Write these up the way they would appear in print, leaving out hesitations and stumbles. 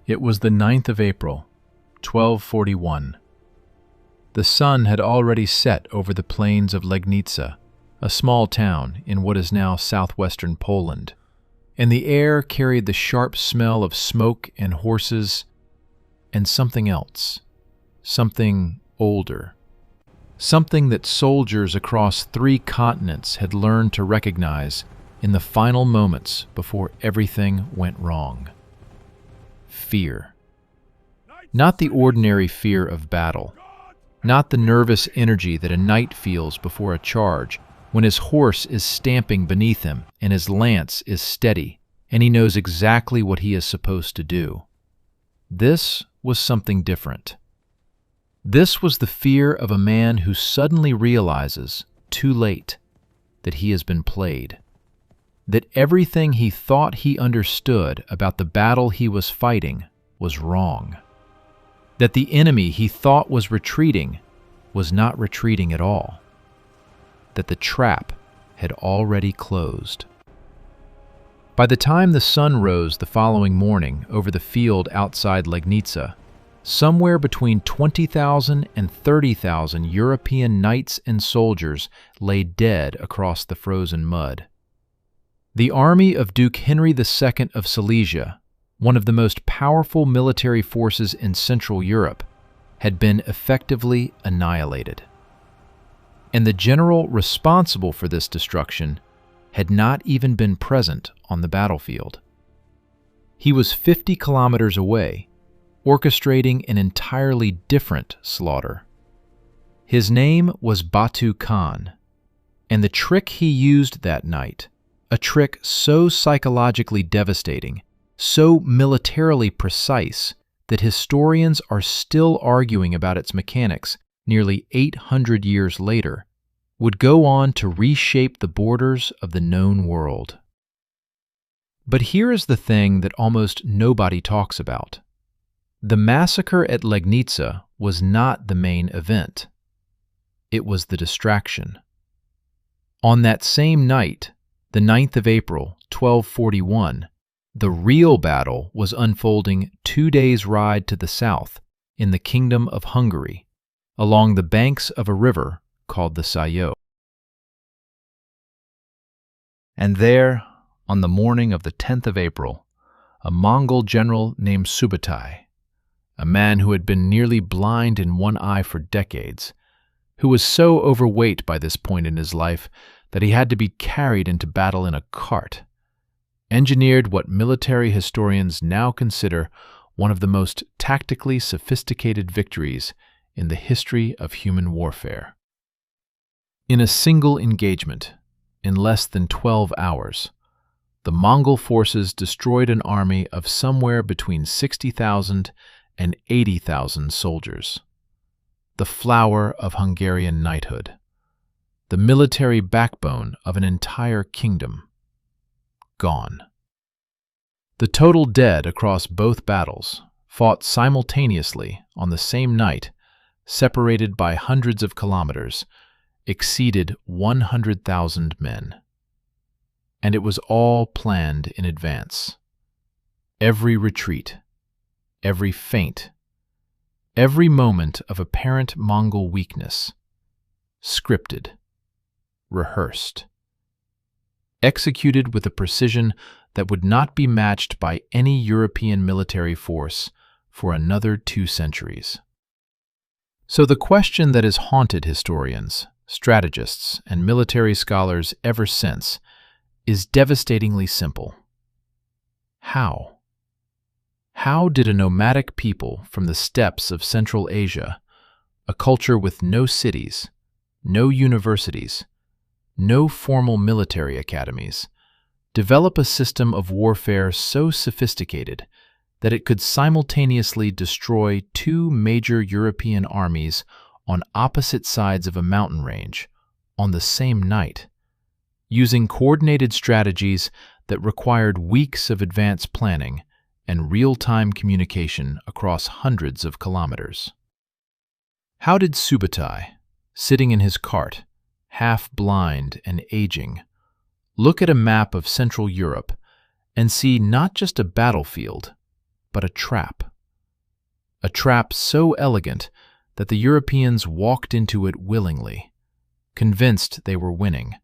It was the 9th of April, 1241. The sun had already set over the plains of Legnica, a small town in what is now southwestern Poland, and the air carried the sharp smell of smoke and horses and something else, something older, something that soldiers across 3 continents had learned to recognize in the final moments before everything went wrong. Fear. Not the ordinary fear of battle, not the nervous energy that a knight feels before a charge when his horse is stamping beneath him and his lance is steady and he knows exactly what he is supposed to do. This was something different. This was the fear of a man who suddenly realizes, too late, that he has been played. That everything he thought he understood about the battle he was fighting was wrong. That the enemy he thought was retreating was not retreating at all. That the trap had already closed. By the time the sun rose the following morning over the field outside Legnica, somewhere between 20,000 and 30,000 European knights and soldiers lay dead across the frozen mud. The army of Duke Henry II of Silesia, one of the most powerful military forces in Central Europe, had been effectively annihilated. And the general responsible for this destruction had not even been present on the battlefield. He was 50 kilometers away, orchestrating an entirely different slaughter. His name was Batu Khan, and the trick he used that night, a trick so psychologically devastating, so militarily precise, that historians are still arguing about its mechanics nearly 800 years later, would go on to reshape the borders of the known world. But here is the thing that almost nobody talks about. The massacre at Legnica was not the main event. It was the distraction. On that same night, the 9th of April, 1241, the real battle was unfolding 2 days' ride to the south in the Kingdom of Hungary, along the banks of a river called the Sayo. And there, on the morning of the 10th of April, a Mongol general named Subutai, a man who had been nearly blind in one eye for decades, who was so overweight by this point in his life that he had to be carried into battle in a cart, engineered what military historians now consider one of the most tactically sophisticated victories in the history of human warfare. In a single engagement, in less than 12 hours, the Mongol forces destroyed an army of somewhere between 60,000 and 80,000 soldiers, the flower of Hungarian knighthood, the military backbone of an entire kingdom, gone. The total dead across both battles, fought simultaneously on the same night, separated by hundreds of kilometers, exceeded 100,000 men. And it was all planned in advance. Every retreat, every feint, every moment of apparent Mongol weakness, scripted, rehearsed, executed with a precision that would not be matched by any European military force for another 2 centuries. So the question that has haunted historians, strategists, and military scholars ever since is devastatingly simple. How? How did a nomadic people from the steppes of Central Asia, a culture with no cities, no universities, no formal military academies, develop a system of warfare so sophisticated that it could simultaneously destroy 2 major European armies on opposite sides of a mountain range on the same night, using coordinated strategies that required weeks of advanced planning and real-time communication across hundreds of kilometers? How did Subutai, sitting in his cart, half blind and aging, look at a map of Central Europe and see not just a battlefield, but a trap. A trap so elegant that the Europeans walked into it willingly, convinced they were winning,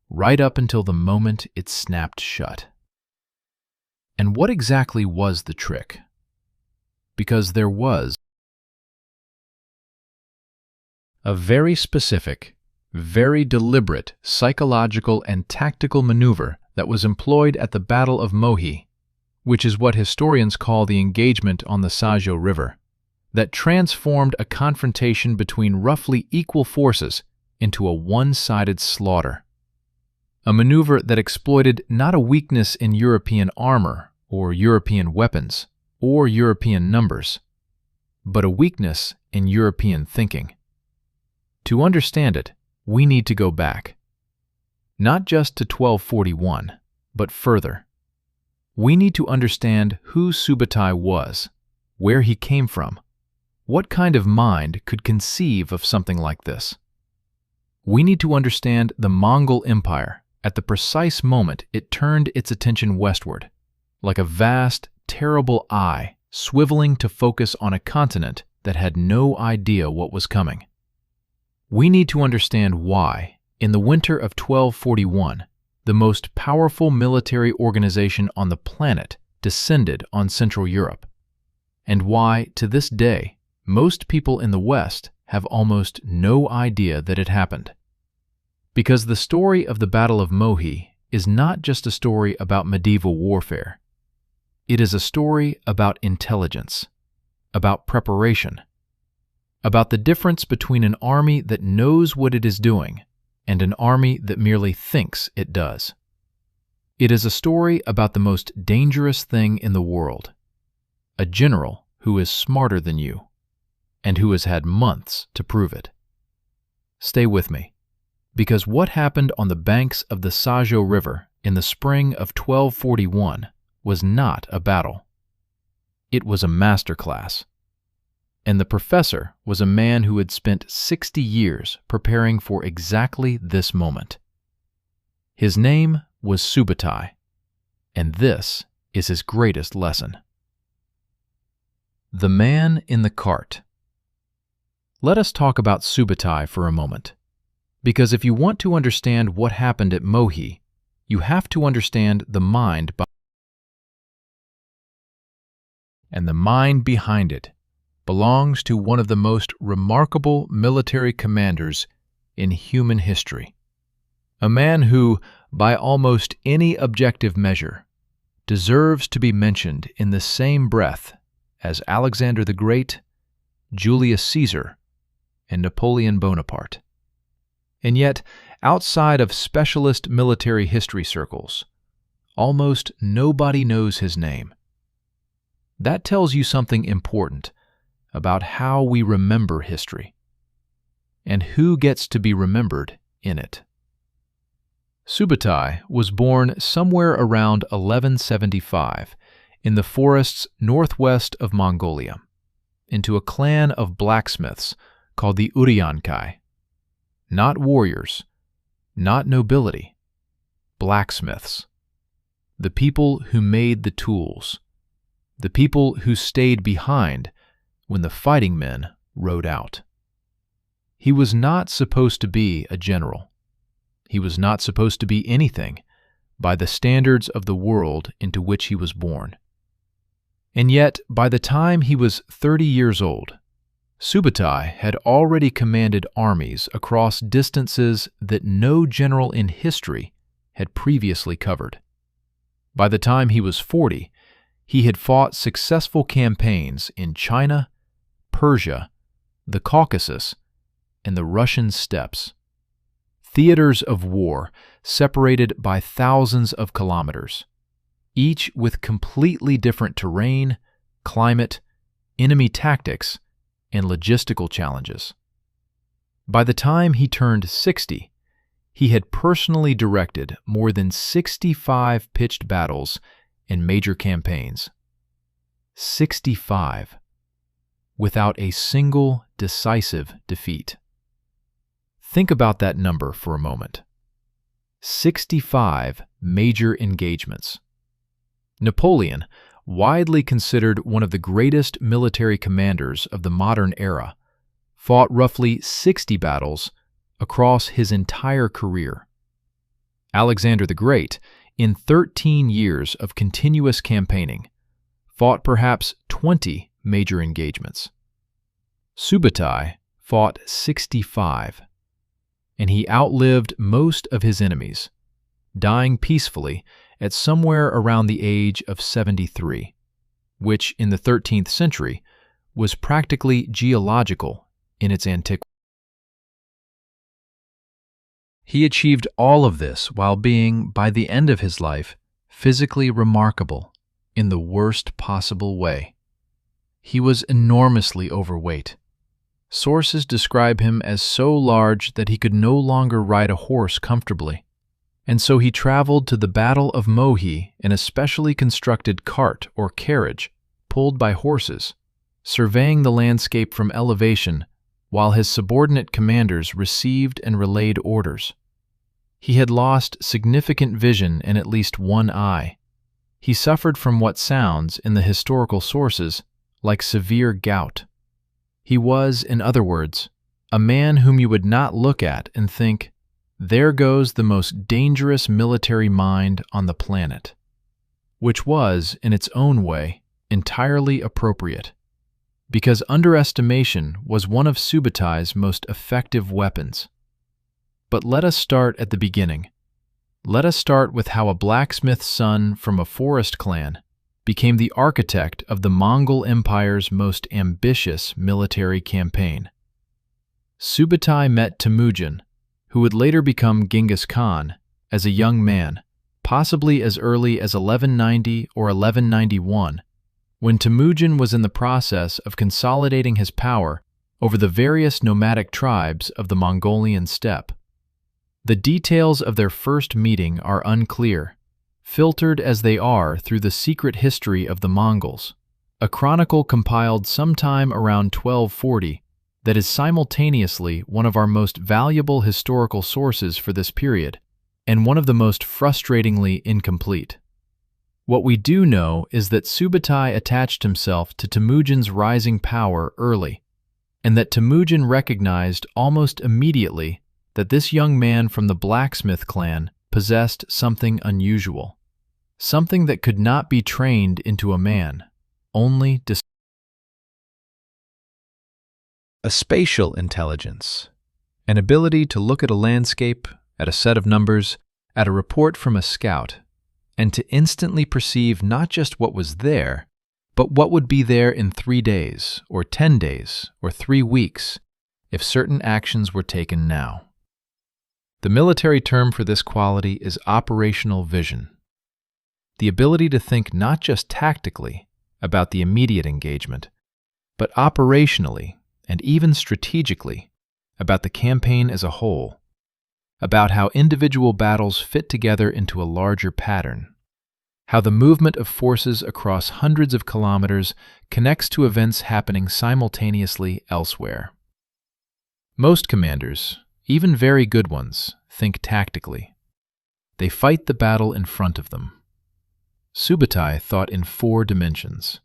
right up until the moment it snapped shut. And what exactly was the trick? Because there was a very specific, very deliberate psychological and tactical maneuver that was employed at the Battle of Mohi, which is what historians call the engagement on the Sajo River, that transformed a confrontation between roughly equal forces into a one-sided slaughter. A maneuver that exploited not a weakness in European armor or European weapons or European numbers, but a weakness in European thinking. To understand it, we need to go back. Not just to 1241, but further. We need to understand who Subutai was, where he came from, what kind of mind could conceive of something like this. We need to understand the Mongol Empire at the precise moment it turned its attention westward, like a vast, terrible eye swiveling to focus on a continent that had no idea what was coming. We need to understand why, in the winter of 1241, the most powerful military organization on the planet descended on Central Europe, and why, to this day, most people in the West have almost no idea that it happened. Because the story of the Battle of Mohi is not just a story about medieval warfare. It is a story about intelligence, about preparation, about the difference between an army that knows what it is doing and an army that merely thinks it does. It is a story about the most dangerous thing in the world, a general who is smarter than you and who has had months to prove it. Stay with me, because what happened on the banks of the Sajo River in the spring of 1241 was not a battle. It was a masterclass. And the professor was a man who had spent 60 years preparing for exactly this moment. His name was Subutai, and this is his greatest lesson. The man in the cart. Let us talk about Subutai for a moment, because if you want to understand what happened at Mohi, you have to understand the mind and the mind behind it belongs to one of the most remarkable military commanders in human history. A man who, by almost any objective measure, deserves to be mentioned in the same breath as Alexander the Great, Julius Caesar, and Napoleon Bonaparte. And yet, outside of specialist military history circles, almost nobody knows his name. That tells you something important about how we remember history and who gets to be remembered in it. Subutai was born somewhere around 1175 in the forests northwest of Mongolia, into a clan of blacksmiths called the Uryankai. Not warriors, not nobility, blacksmiths. The people who made the tools, the people who stayed behind when the fighting men rode out. He was not supposed to be a general. He was not supposed to be anything by the standards of the world into which he was born. And yet, by the time he was 30 years old, Subutai had already commanded armies across distances that no general in history had previously covered. By the time he was 40, he had fought successful campaigns in China, Persia, the Caucasus, and the Russian steppes. Theaters of war separated by thousands of kilometers, each with completely different terrain, climate, enemy tactics, and logistical challenges. By the time he turned 60, he had personally directed more than 65 pitched battles and major campaigns. 65, without a single decisive defeat. Think about that number for a moment. 65 major engagements. Napoleon, widely considered one of the greatest military commanders of the modern era, fought roughly 60 battles across his entire career. Alexander the Great, in 13 years of continuous campaigning, fought perhaps 20 major engagements. Subutai fought 65, and he outlived most of his enemies, dying peacefully at somewhere around the age of 73, which in the 13th century was practically geological in its antiquity. He achieved all of this while being, by the end of his life, physically remarkable in the worst possible way. He was enormously overweight. Sources describe him as so large that he could no longer ride a horse comfortably, and so he traveled to the Battle of Mohi in a specially constructed cart or carriage pulled by horses, surveying the landscape from elevation while his subordinate commanders received and relayed orders. He had lost significant vision in at least one eye. He suffered from what sounds, in the historical sources, like severe gout. He was, in other words, a man whom you would not look at and think, "There goes the most dangerous military mind on the planet," which was, in its own way, entirely appropriate, because underestimation was one of Subutai's most effective weapons. But let us start at the beginning. Let us start with how a blacksmith's son from a forest clan became the architect of the Mongol Empire's most ambitious military campaign. Subutai met Temujin, who would later become Genghis Khan, as a young man, possibly as early as 1190 or 1191, when Temujin was in the process of consolidating his power over the various nomadic tribes of the Mongolian steppe. The details of their first meeting are unclear, filtered as they are through the secret history of the Mongols, a chronicle compiled sometime around 1240 that is simultaneously one of our most valuable historical sources for this period and one of the most frustratingly incomplete. What we do know is that Subutai attached himself to Temujin's rising power early, and that Temujin recognized almost immediately that this young man from the blacksmith clan possessed something unusual, something that could not be trained into a man, only a spatial intelligence, an ability to look at a landscape, at a set of numbers, at a report from a scout, and to instantly perceive not just what was there, but what would be there in 3 days, or 10 days, or 3 weeks, if certain actions were taken now. The military term for this quality is operational vision, the ability to think not just tactically about the immediate engagement, but operationally and even strategically about the campaign as a whole, about how individual battles fit together into a larger pattern, how the movement of forces across hundreds of kilometers connects to events happening simultaneously elsewhere. Most commanders, even very good ones, think tactically. They fight the battle in front of them. Subutai thought in 4 dimensions.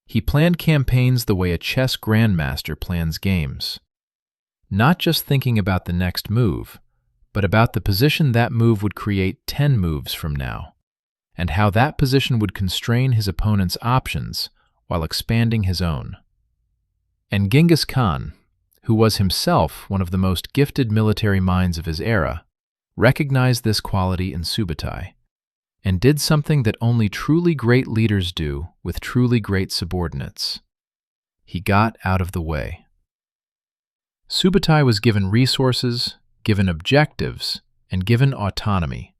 He planned campaigns the way a chess grandmaster plans games, not just thinking about the next move, but about the position that move would create 10 moves from now, and how that position would constrain his opponent's options while expanding his own. And Genghis Khan, who was himself one of the most gifted military minds of his era, recognized this quality in Subutai, and did something that only truly great leaders do with truly great subordinates. He got out of the way. Subutai was given resources, given objectives, and given autonomy.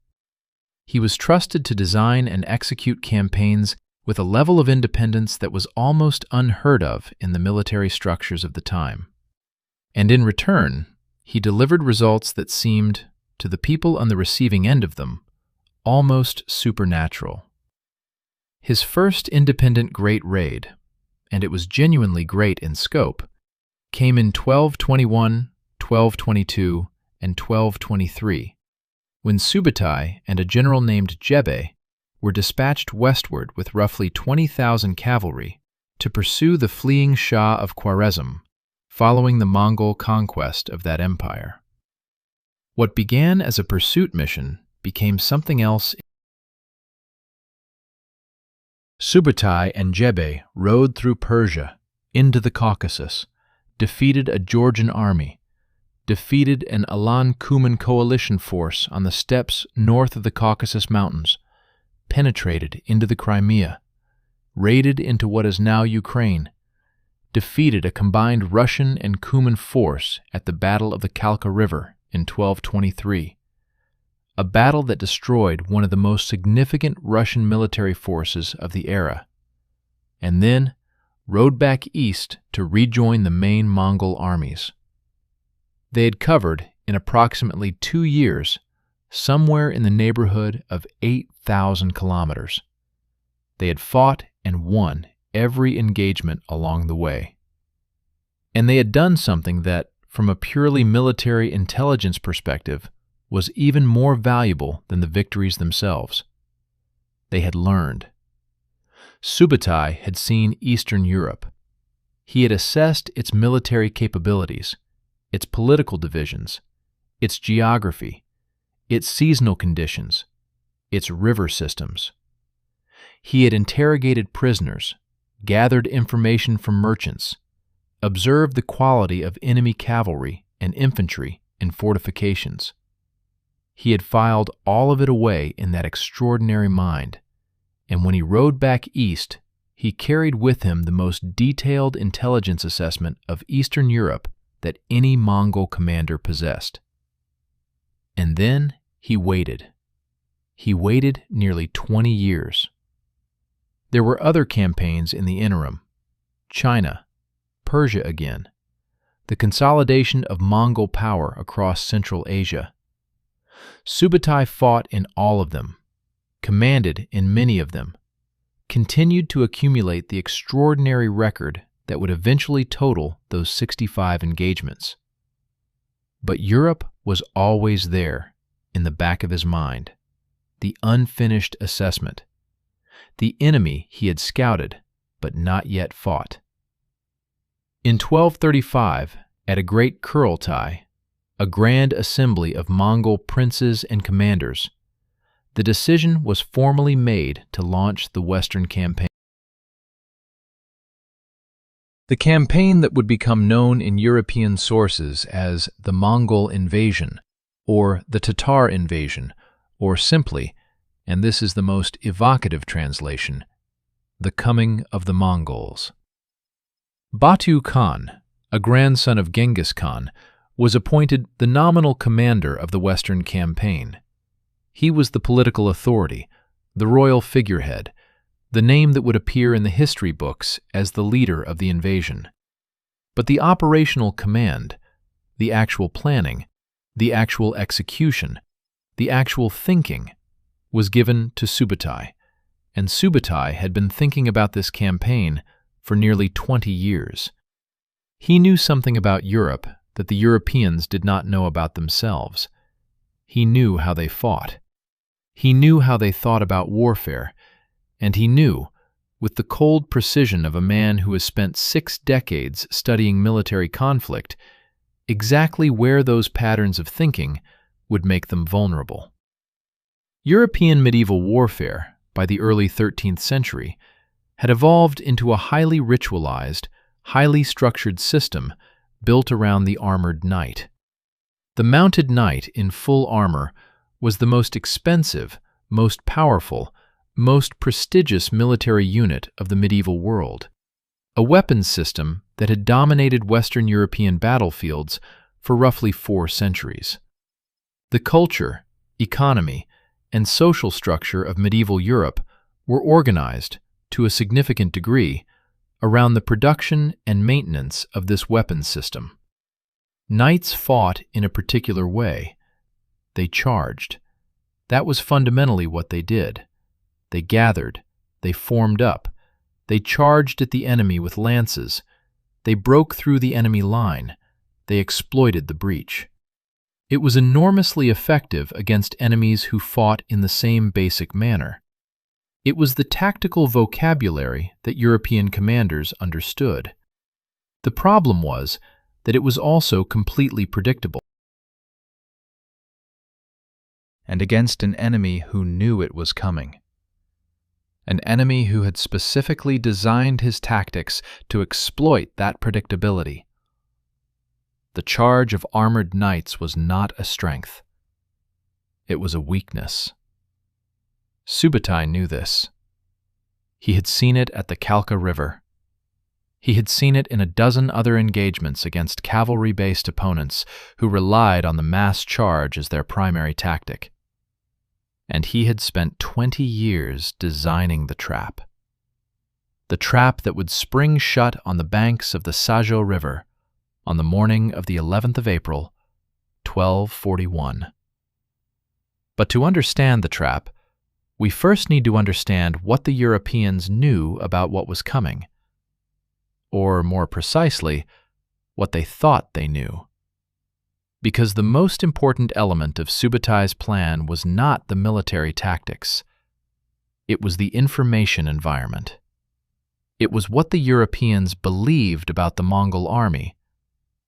He was trusted to design and execute campaigns with a level of independence that was almost unheard of in the military structures of the time. And in return, he delivered results that seemed, to the people on the receiving end of them, almost supernatural. His first independent great raid, and it was genuinely great in scope, came in 1221, 1222, and 1223, when Subutai and a general named Jebe were dispatched westward with roughly 20,000 cavalry to pursue the fleeing Shah of Khwarezm, following the Mongol conquest of that empire. What began as a pursuit mission became something else. Subutai and Jebe rode through Persia into the Caucasus, defeated a Georgian army, defeated an Alan-Kuman coalition force on the steppes north of the Caucasus Mountains, penetrated into the Crimea, raided into what is now Ukraine, defeated a combined Russian and Kuman force at the Battle of the Kalka River in 1223, a battle that destroyed one of the most significant Russian military forces of the era, and then rode back east to rejoin the main Mongol armies. They had covered, in approximately 2 years, somewhere in the neighborhood of 8,000 kilometers. They had fought and won every engagement along the way. And they had done something that, from a purely military intelligence perspective, was even more valuable than the victories themselves. They had learned. Subutai had seen Eastern Europe. He had assessed its military capabilities, its political divisions, its geography, its seasonal conditions, its river systems. He had interrogated prisoners, gathered information from merchants, observed the quality of enemy cavalry and infantry in fortifications. He had filed all of it away in that extraordinary mind, and when he rode back east, he carried with him the most detailed intelligence assessment of Eastern Europe that any Mongol commander possessed. And then he waited. He waited nearly 20 years. There were other campaigns in the interim: China, Persia again, the consolidation of Mongol power across Central Asia. Subutai fought in all of them, commanded in many of them, continued to accumulate the extraordinary record that would eventually total those 65 engagements. But Europe was always there, in the back of his mind, the unfinished assessment, the enemy he had scouted but not yet fought. In 1235, at a great Kurultai, a grand assembly of Mongol princes and commanders, the decision was formally made to launch the Western campaign. The campaign that would become known in European sources as the Mongol invasion, or the Tatar invasion, or simply, and this is the most evocative translation, the coming of the Mongols. Batu Khan, a grandson of Genghis Khan, was appointed the nominal commander of the Western campaign. He was the political authority, the royal figurehead, the name that would appear in the history books as the leader of the invasion. But the operational command, the actual planning, the actual execution, the actual thinking, was given to Subutai, and Subutai had been thinking about this campaign for nearly 20 years. He knew something about Europe that the Europeans did not know about themselves. He knew how they fought. He knew how they thought about warfare, and he knew, with the cold precision of a man who has spent 6 decades studying military conflict, exactly where those patterns of thinking would make them vulnerable. European medieval warfare, by the early 13th century, had evolved into a highly ritualized, highly structured system built around the armored knight. The mounted knight in full armor was the most expensive, most powerful, most prestigious military unit of the medieval world, a weapons system that had dominated Western European battlefields for roughly 4 centuries. The culture, economy, and social structure of medieval Europe were organized, to a significant degree, around the production and maintenance of this weapons system. Knights fought in a particular way. They charged. That was fundamentally what they did. They gathered. They formed up. They charged at the enemy with lances. They broke through the enemy line. They exploited the breach. It was enormously effective against enemies who fought in the same basic manner. It was the tactical vocabulary that European commanders understood. The problem was that it was also completely predictable. And against an enemy who knew it was coming. An enemy who had specifically designed his tactics to exploit that predictability. The charge of armored knights was not a strength. It was a weakness. Subutai knew this. He had seen it at the Kalka River. He had seen it in a dozen other engagements against cavalry-based opponents who relied on the mass charge as their primary tactic. And he had spent 20 years designing the trap. The trap that would spring shut on the banks of the Sajo River on the morning of the 11th of April, 1241. But to understand the trap, we first need to understand what the Europeans knew about what was coming. Or, more precisely, what they thought they knew. Because the most important element of Subutai's plan was not the military tactics. It was the information environment. It was what the Europeans believed about the Mongol army,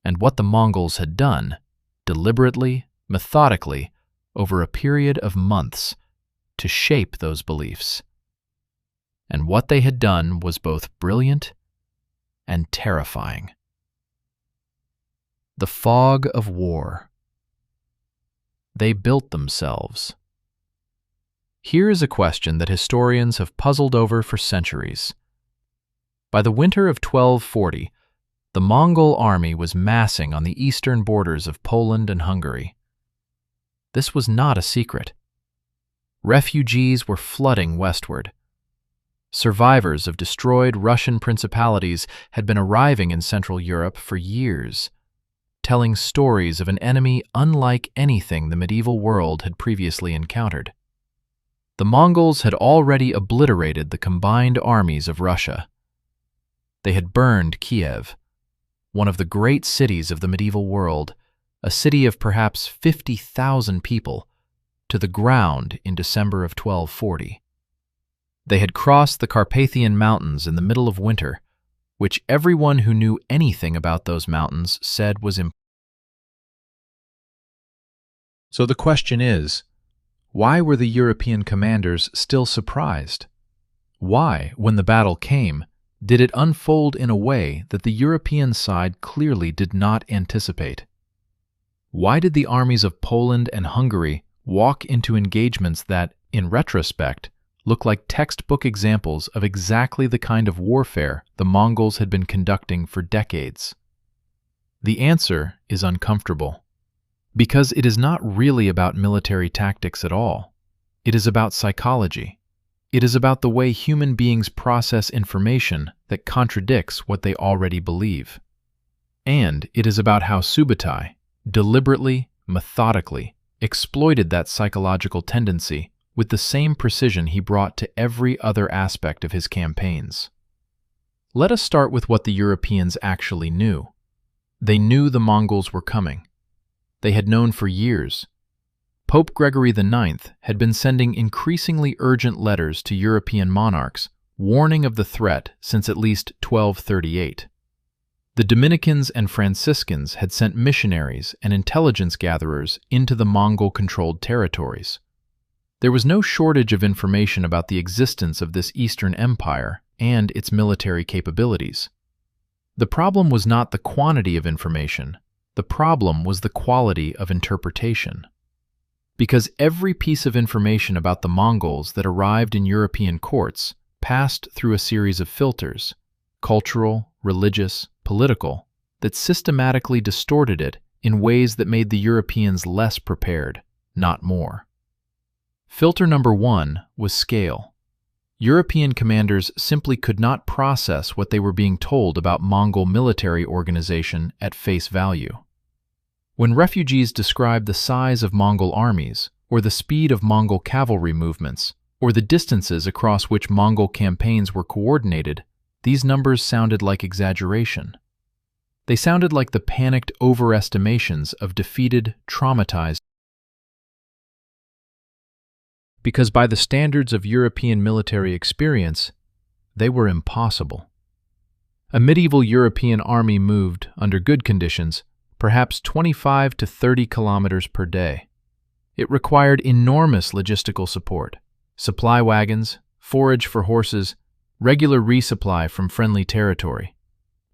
and what the Mongols had done, deliberately, methodically, over a period of months, to shape those beliefs. And what they had done was both brilliant and terrifying. The fog of war. They built themselves. Here is a question that historians have puzzled over for centuries. By the winter of 1240, the Mongol army was massing on the eastern borders of Poland and Hungary. This was not a secret. Refugees were flooding westward. Survivors of destroyed Russian principalities had been arriving in Central Europe for years, telling stories of an enemy unlike anything the medieval world had previously encountered. The Mongols had already obliterated the combined armies of Russia. They had burned Kiev, one of the great cities of the medieval world, a city of perhaps 50,000 people, to the ground in December of 1240. They had crossed the Carpathian Mountains in the middle of winter, which everyone who knew anything about those mountains said was impossible. So the question is, why were the European commanders still surprised? Why, when the battle came, did it unfold in a way that the European side clearly did not anticipate? Why did the armies of Poland and Hungary walk into engagements that, in retrospect, look like textbook examples of exactly the kind of warfare the Mongols had been conducting for decades? The answer is uncomfortable, because it is not really about military tactics at all. It is about psychology. It is about the way human beings process information that contradicts what they already believe. And it is about how Subutai, deliberately, methodically, exploited that psychological tendency with the same precision he brought to every other aspect of his campaigns. Let us start with what the Europeans actually knew. They knew the Mongols were coming. They had known for years. Pope Gregory IX had been sending increasingly urgent letters to European monarchs, warning of the threat since at least 1238. The Dominicans and Franciscans had sent missionaries and intelligence gatherers into the Mongol-controlled territories. There was no shortage of information about the existence of this Eastern Empire and its military capabilities. The problem was not the quantity of information. The problem was the quality of interpretation. Because every piece of information about the Mongols that arrived in European courts passed through a series of filters, cultural, religious, political, that systematically distorted it in ways that made the Europeans less prepared, not more. Filter number one was scale. European commanders simply could not process what they were being told about Mongol military organization at face value. When refugees described the size of Mongol armies, or the speed of Mongol cavalry movements, or the distances across which Mongol campaigns were coordinated, these numbers sounded like exaggeration. They sounded like the panicked overestimations of defeated, traumatized because by the standards of European military experience, they were impossible. A medieval European army moved, under good conditions, perhaps 25 to 30 kilometers per day. It required enormous logistical support, supply wagons, forage for horses, regular resupply from friendly territory.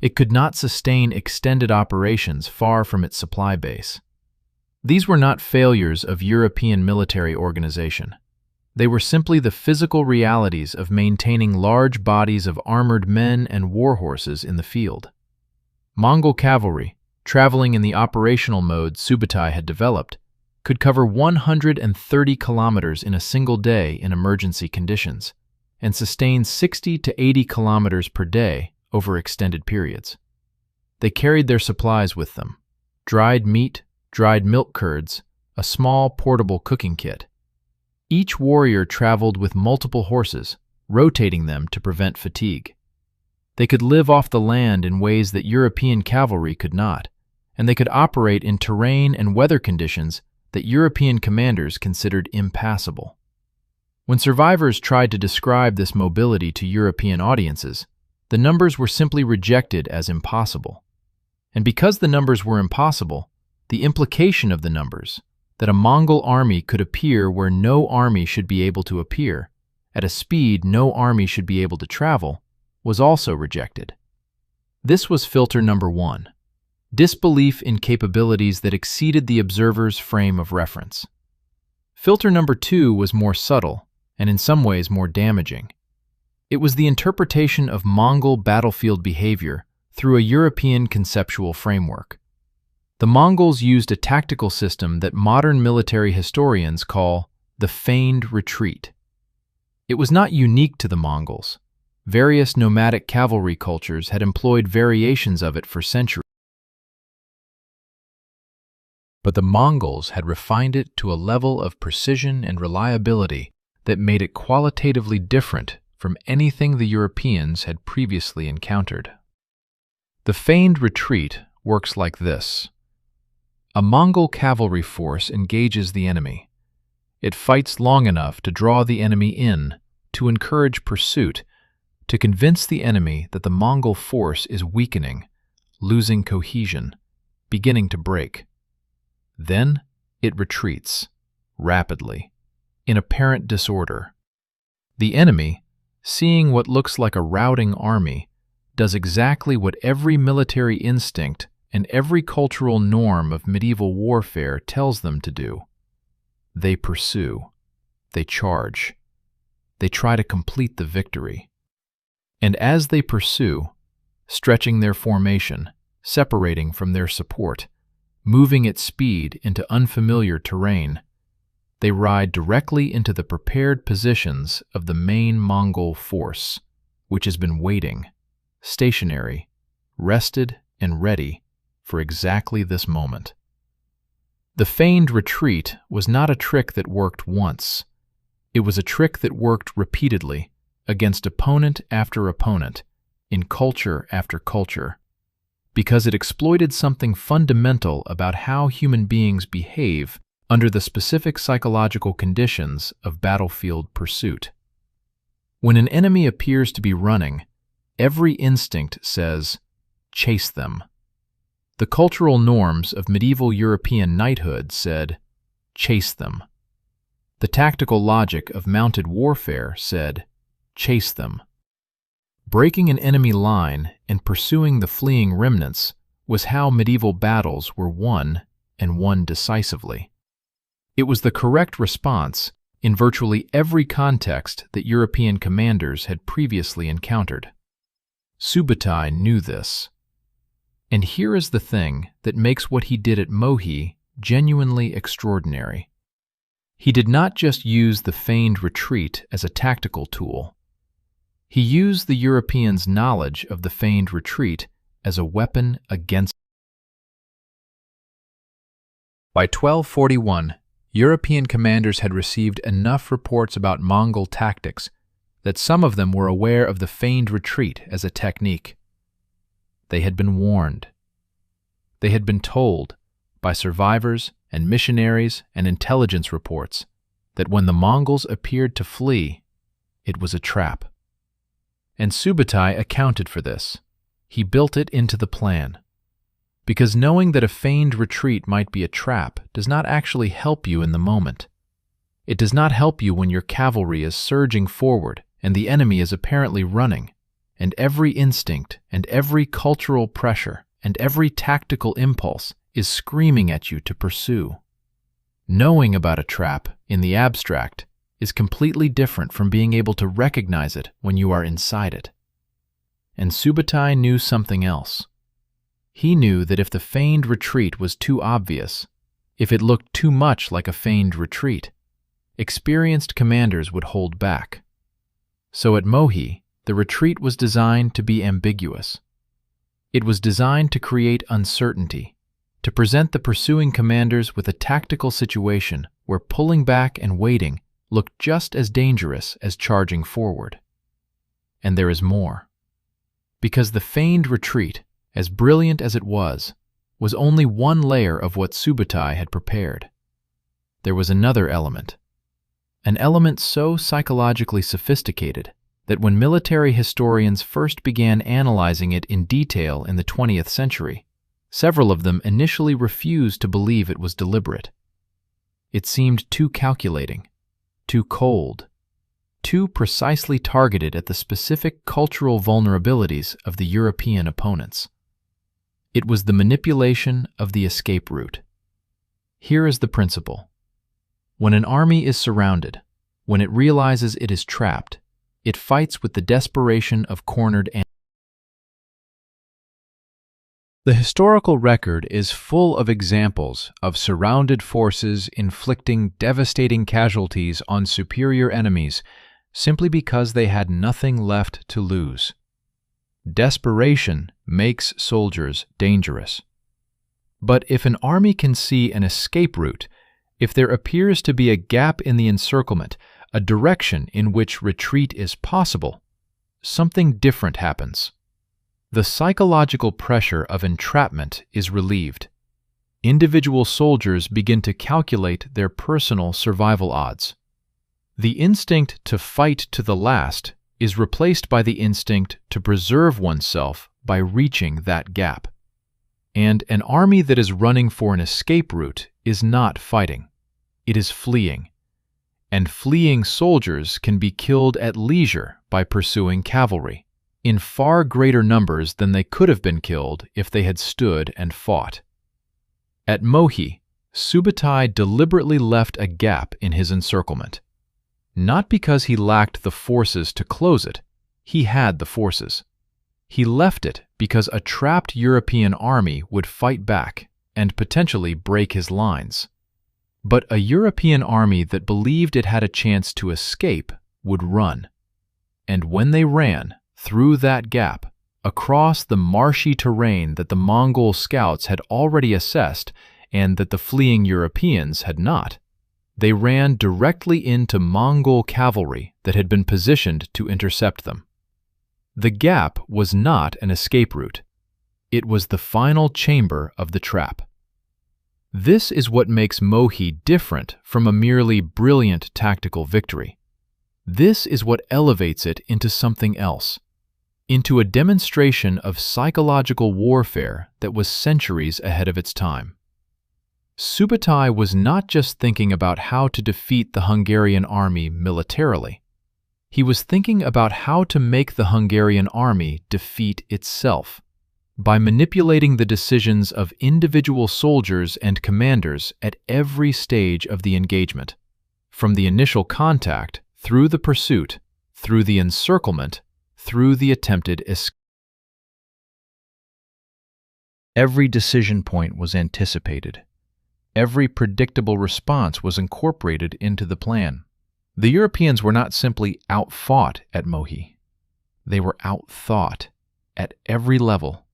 It could not sustain extended operations far from its supply base. These were not failures of European military organization. They were simply the physical realities of maintaining large bodies of armored men and war horses in the field. Mongol cavalry, traveling in the operational mode Subutai had developed, could cover 130 kilometers in a single day in emergency conditions, and sustain 60 to 80 kilometers per day over extended periods. They carried their supplies with them: dried meat, dried milk curds, a small portable cooking kit. Each warrior traveled with multiple horses, rotating them to prevent fatigue. They could live off the land in ways that European cavalry could not, and they could operate in terrain and weather conditions that European commanders considered impassable. When survivors tried to describe this mobility to European audiences, the numbers were simply rejected as impossible. And because the numbers were impossible, the implication of the numbers, that a Mongol army could appear where no army should be able to appear, at a speed no army should be able to travel, was also rejected. This was filter number 1, disbelief in capabilities that exceeded the observer's frame of reference. Filter number 2 was more subtle, and in some ways more damaging. It was the interpretation of Mongol battlefield behavior through a European conceptual framework. The Mongols used a tactical system that modern military historians call the feigned retreat. It was not unique to the Mongols. Various nomadic cavalry cultures had employed variations of it for centuries. But the Mongols had refined it to a level of precision and reliability that made it qualitatively different from anything the Europeans had previously encountered. The feigned retreat works like this. A Mongol cavalry force engages the enemy. It fights long enough to draw the enemy in, to encourage pursuit, to convince the enemy that the Mongol force is weakening, losing cohesion, beginning to break. Then it retreats, rapidly, in apparent disorder. The enemy, seeing what looks like a routing army, does exactly what every military instinct and every cultural norm of medieval warfare tells them to do. They pursue. They charge. They try to complete the victory. And as they pursue, stretching their formation, separating from their support, moving at speed into unfamiliar terrain, they ride directly into the prepared positions of the main Mongol force, which has been waiting, stationary, rested, and ready for exactly this moment. The feigned retreat was not a trick that worked once. It was a trick that worked repeatedly, against opponent after opponent, in culture after culture, because it exploited something fundamental about how human beings behave under the specific psychological conditions of battlefield pursuit. When an enemy appears to be running, every instinct says, "Chase them." The cultural norms of medieval European knighthood said, "Chase them." The tactical logic of mounted warfare said, "Chase them." Breaking an enemy line and pursuing the fleeing remnants was how medieval battles were won, and won decisively. It was the correct response in virtually every context that European commanders had previously encountered. Subutai knew this. And here is the thing that makes what he did at Mohi genuinely extraordinary. He did not just use the feigned retreat as a tactical tool. He used the Europeans' knowledge of the feigned retreat as a weapon against. By 1241, European commanders had received enough reports about Mongol tactics that some of them were aware of the feigned retreat as a technique. They had been warned. They had been told, by survivors and missionaries and intelligence reports, that when the Mongols appeared to flee, it was a trap. And Subutai accounted for this. He built it into the plan. Because knowing that a feigned retreat might be a trap does not actually help you in the moment. It does not help you when your cavalry is surging forward and the enemy is apparently running, and every instinct and every cultural pressure and every tactical impulse is screaming at you to pursue. Knowing about a trap in the abstract is completely different from being able to recognize it when you are inside it. And Subutai knew something else. He knew that if the feigned retreat was too obvious, if it looked too much like a feigned retreat, experienced commanders would hold back. So at Mohi, the retreat was designed to be ambiguous. It was designed to create uncertainty, to present the pursuing commanders with a tactical situation where pulling back and waiting looked just as dangerous as charging forward. And there is more. Because the feigned retreat, as brilliant as it was only one layer of what Subutai had prepared. There was another element. An element so psychologically sophisticated that when military historians first began analyzing it in detail in the 20th century, several of them initially refused to believe it was deliberate. It seemed too calculating, too cold, too precisely targeted at the specific cultural vulnerabilities of the European opponents. It was the manipulation of the escape route. Here is the principle. When an army is surrounded, when it realizes it is trapped, it fights with the desperation of cornered enemies. The historical record is full of examples of surrounded forces inflicting devastating casualties on superior enemies simply because they had nothing left to lose. Desperation makes soldiers dangerous. But if an army can see an escape route, if there appears to be a gap in the encirclement, a direction in which retreat is possible, something different happens. The psychological pressure of entrapment is relieved. Individual soldiers begin to calculate their personal survival odds. The instinct to fight to the last is replaced by the instinct to preserve oneself by reaching that gap. And an army that is running for an escape route is not fighting. It is fleeing. And fleeing soldiers can be killed at leisure by pursuing cavalry, in far greater numbers than they could have been killed if they had stood and fought. At Mohi, Subutai deliberately left a gap in his encirclement. Not because he lacked the forces to close it, he had the forces. He left it because a trapped European army would fight back and potentially break his lines. But a European army that believed it had a chance to escape would run. And when they ran through that gap, across the marshy terrain that the Mongol scouts had already assessed and that the fleeing Europeans had not, they ran directly into Mongol cavalry that had been positioned to intercept them. The gap was not an escape route. It was the final chamber of the trap. This is what makes Mohi different from a merely brilliant tactical victory. This is what elevates it into something else, into a demonstration of psychological warfare that was centuries ahead of its time. Subutai was not just thinking about how to defeat the Hungarian army militarily. He was thinking about how to make the Hungarian army defeat itself by manipulating the decisions of individual soldiers and commanders at every stage of the engagement, from the initial contact, through the pursuit, through the encirclement, through the attempted escape. Every decision point was anticipated. Every predictable response was incorporated into the plan. The Europeans were not simply outfought at Mohi. They were outthought at every level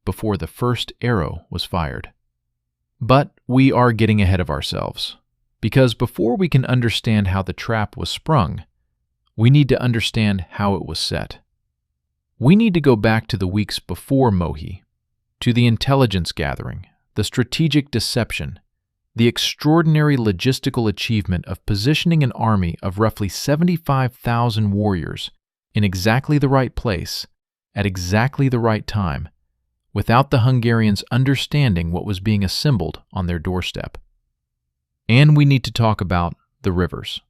before the first arrow was fired. But we are getting ahead of ourselves, because before we can understand how the trap was sprung, we need to understand how it was set. We need to go back to the weeks before Mohi, to the intelligence gathering, the strategic deception, The extraordinary logistical achievement of positioning an army of roughly 75,000 warriors in exactly the right place, at exactly the right time, without the Hungarians understanding what was being assembled on their doorstep. And we need to talk about the rivers.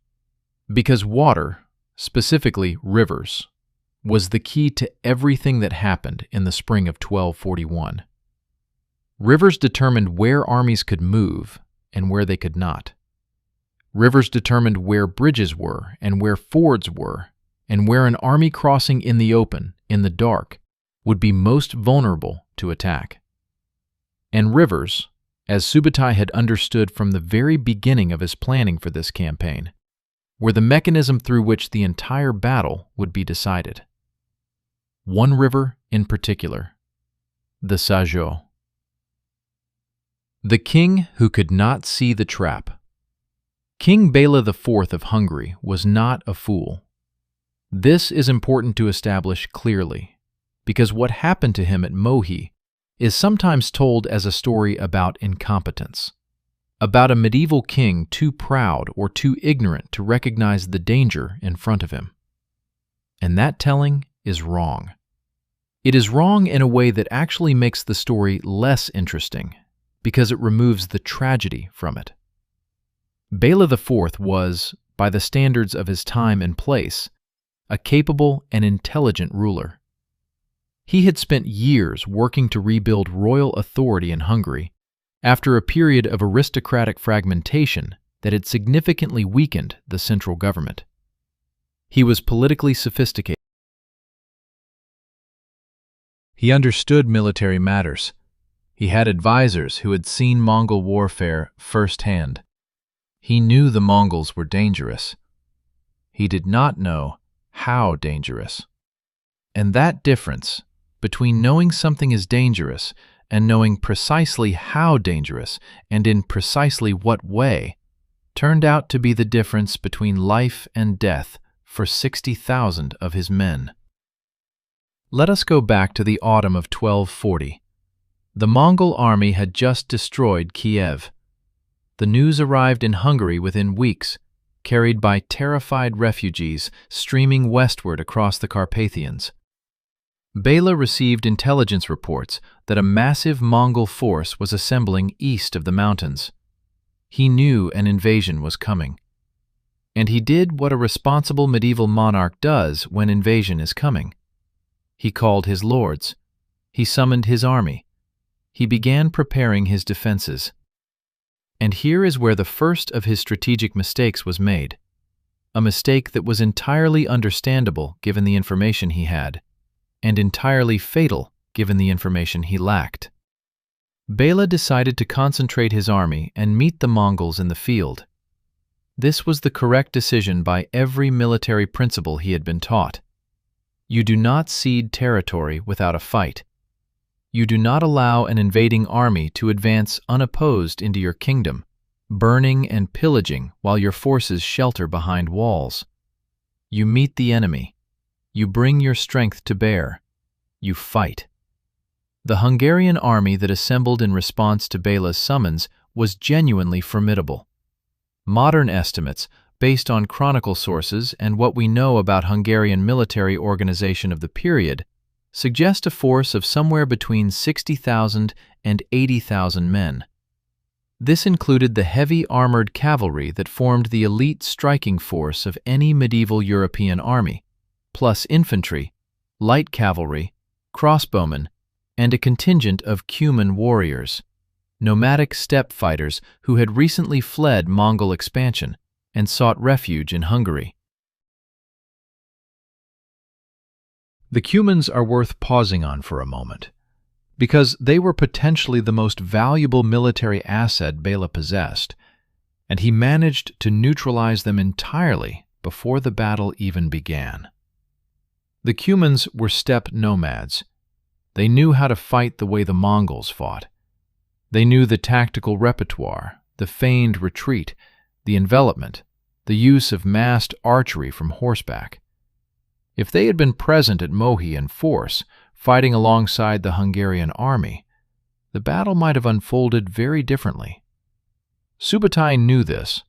Because water, specifically rivers, was the key to everything that happened in the spring of 1241. Rivers determined where armies could move and where they could not. Rivers determined where bridges were and where fords were, and where an army crossing in the open, in the dark, would be most vulnerable to attack. And rivers, as Subutai had understood from the very beginning of his planning for this campaign, were the mechanism through which the entire battle would be decided. One river in particular, the Sajo. The king who could not see the trap. King Bela IV of Hungary was not a fool. This is important to establish clearly, because what happened to him at Mohi is sometimes told as a story about incompetence, about a medieval king too proud or too ignorant to recognize the danger in front of him. And that telling is wrong. It is wrong in a way that actually makes the story less interesting, because it removes the tragedy from it. Bela IV was, by the standards of his time and place, a capable and intelligent ruler. He had spent years working to rebuild royal authority in Hungary after a period of aristocratic fragmentation that had significantly weakened the central government. He was politically sophisticated. He understood military matters. He had advisors who had seen Mongol warfare firsthand. He knew the Mongols were dangerous. He did not know how dangerous. And that difference between knowing something is dangerous and knowing precisely how dangerous and in precisely what way turned out to be the difference between life and death for 60,000 of his men. Let us go back to the autumn of 1240. The Mongol army had just destroyed Kiev. The news arrived in Hungary within weeks, carried by terrified refugees streaming westward across the Carpathians. Bela received intelligence reports that a massive Mongol force was assembling east of the mountains. He knew an invasion was coming. And he did what a responsible medieval monarch does when invasion is coming. He called his lords. He summoned his army. He began preparing his defenses. And here is where the first of his strategic mistakes was made. A mistake that was entirely understandable given the information he had, and entirely fatal given the information he lacked. Bela decided to concentrate his army and meet the Mongols in the field. This was the correct decision by every military principle he had been taught. You do not cede territory without a fight. You do not allow an invading army to advance unopposed into your kingdom, burning and pillaging while your forces shelter behind walls. You meet the enemy. You bring your strength to bear. You fight. The Hungarian army that assembled in response to Bela's summons was genuinely formidable. Modern estimates, based on chronicle sources and what we know about Hungarian military organization of the period, suggest a force of somewhere between 60,000 and 80,000 men. This included the heavy armored cavalry that formed the elite striking force of any medieval European army, plus infantry, light cavalry, crossbowmen, and a contingent of Cuman warriors, nomadic steppe fighters who had recently fled Mongol expansion and sought refuge in Hungary. The Cumans are worth pausing on for a moment, because they were potentially the most valuable military asset Bela possessed, and he managed to neutralize them entirely before the battle even began. The Cumans were steppe nomads. They knew how to fight the way the Mongols fought. They knew the tactical repertoire, the feigned retreat, the envelopment, the use of massed archery from horseback. If they had been present at Mohi in force, fighting alongside the Hungarian army, the battle might have unfolded very differently. Subutai knew this,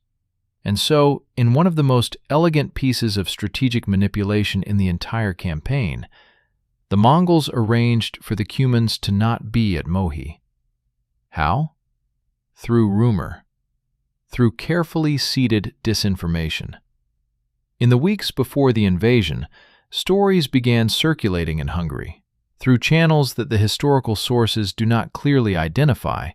and so, in one of the most elegant pieces of strategic manipulation in the entire campaign, the Mongols arranged for the Cumans to not be at Mohi. How? Through rumor. Through carefully seeded disinformation. In the weeks before the invasion, stories began circulating in Hungary, through channels that the historical sources do not clearly identify,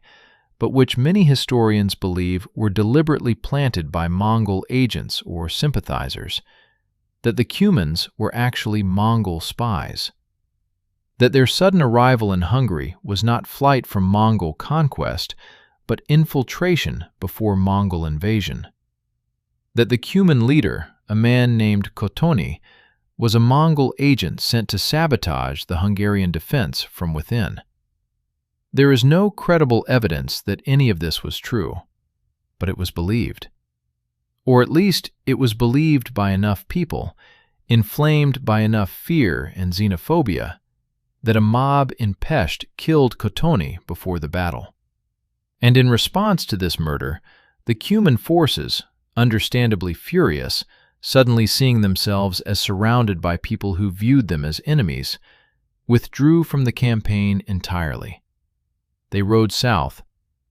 but which many historians believe were deliberately planted by Mongol agents or sympathizers, that the Cumans were actually Mongol spies, that their sudden arrival in Hungary was not flight from Mongol conquest, but infiltration before Mongol invasion, that the Cuman leader, a man named Kotoni, was a Mongol agent sent to sabotage the Hungarian defense from within. There is no credible evidence that any of this was true, but it was believed. Or at least it was believed by enough people, inflamed by enough fear and xenophobia, that a mob in Pest killed Kotoni before the battle. And in response to this murder, the Cuman forces, understandably furious, suddenly seeing themselves as surrounded by people who viewed them as enemies, withdrew from the campaign entirely. They rode south,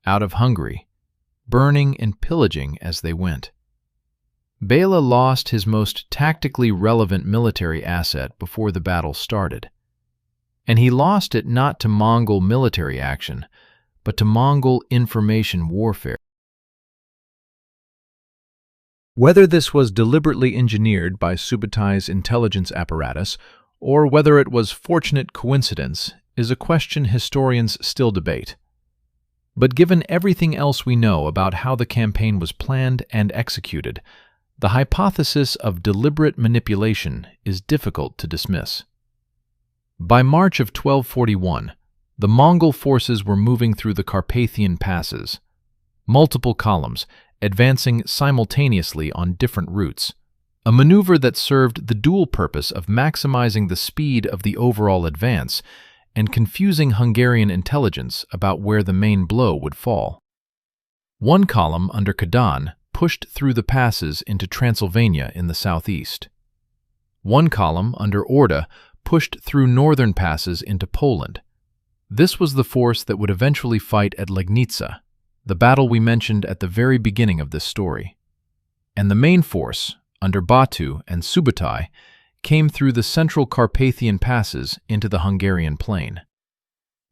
out of Hungary, burning and pillaging as they went. Bela lost his most tactically relevant military asset before the battle started, and he lost it not to Mongol military action, but to Mongol information warfare. Whether this was deliberately engineered by Subutai's intelligence apparatus, or whether it was fortunate coincidence, is a question historians still debate. But given everything else we know about how the campaign was planned and executed, the hypothesis of deliberate manipulation is difficult to dismiss. By March of 1241, the Mongol forces were moving through the Carpathian passes, multiple columns, advancing simultaneously on different routes, a maneuver that served the dual purpose of maximizing the speed of the overall advance and confusing Hungarian intelligence about where the main blow would fall. One column under Kadaň pushed through the passes into Transylvania in the southeast. One column under Orda pushed through northern passes into Poland. This was the force that would eventually fight at Legnica, the battle we mentioned at the very beginning of this story. And the main force, under Batu and Subutai, came through the central Carpathian passes into the Hungarian plain.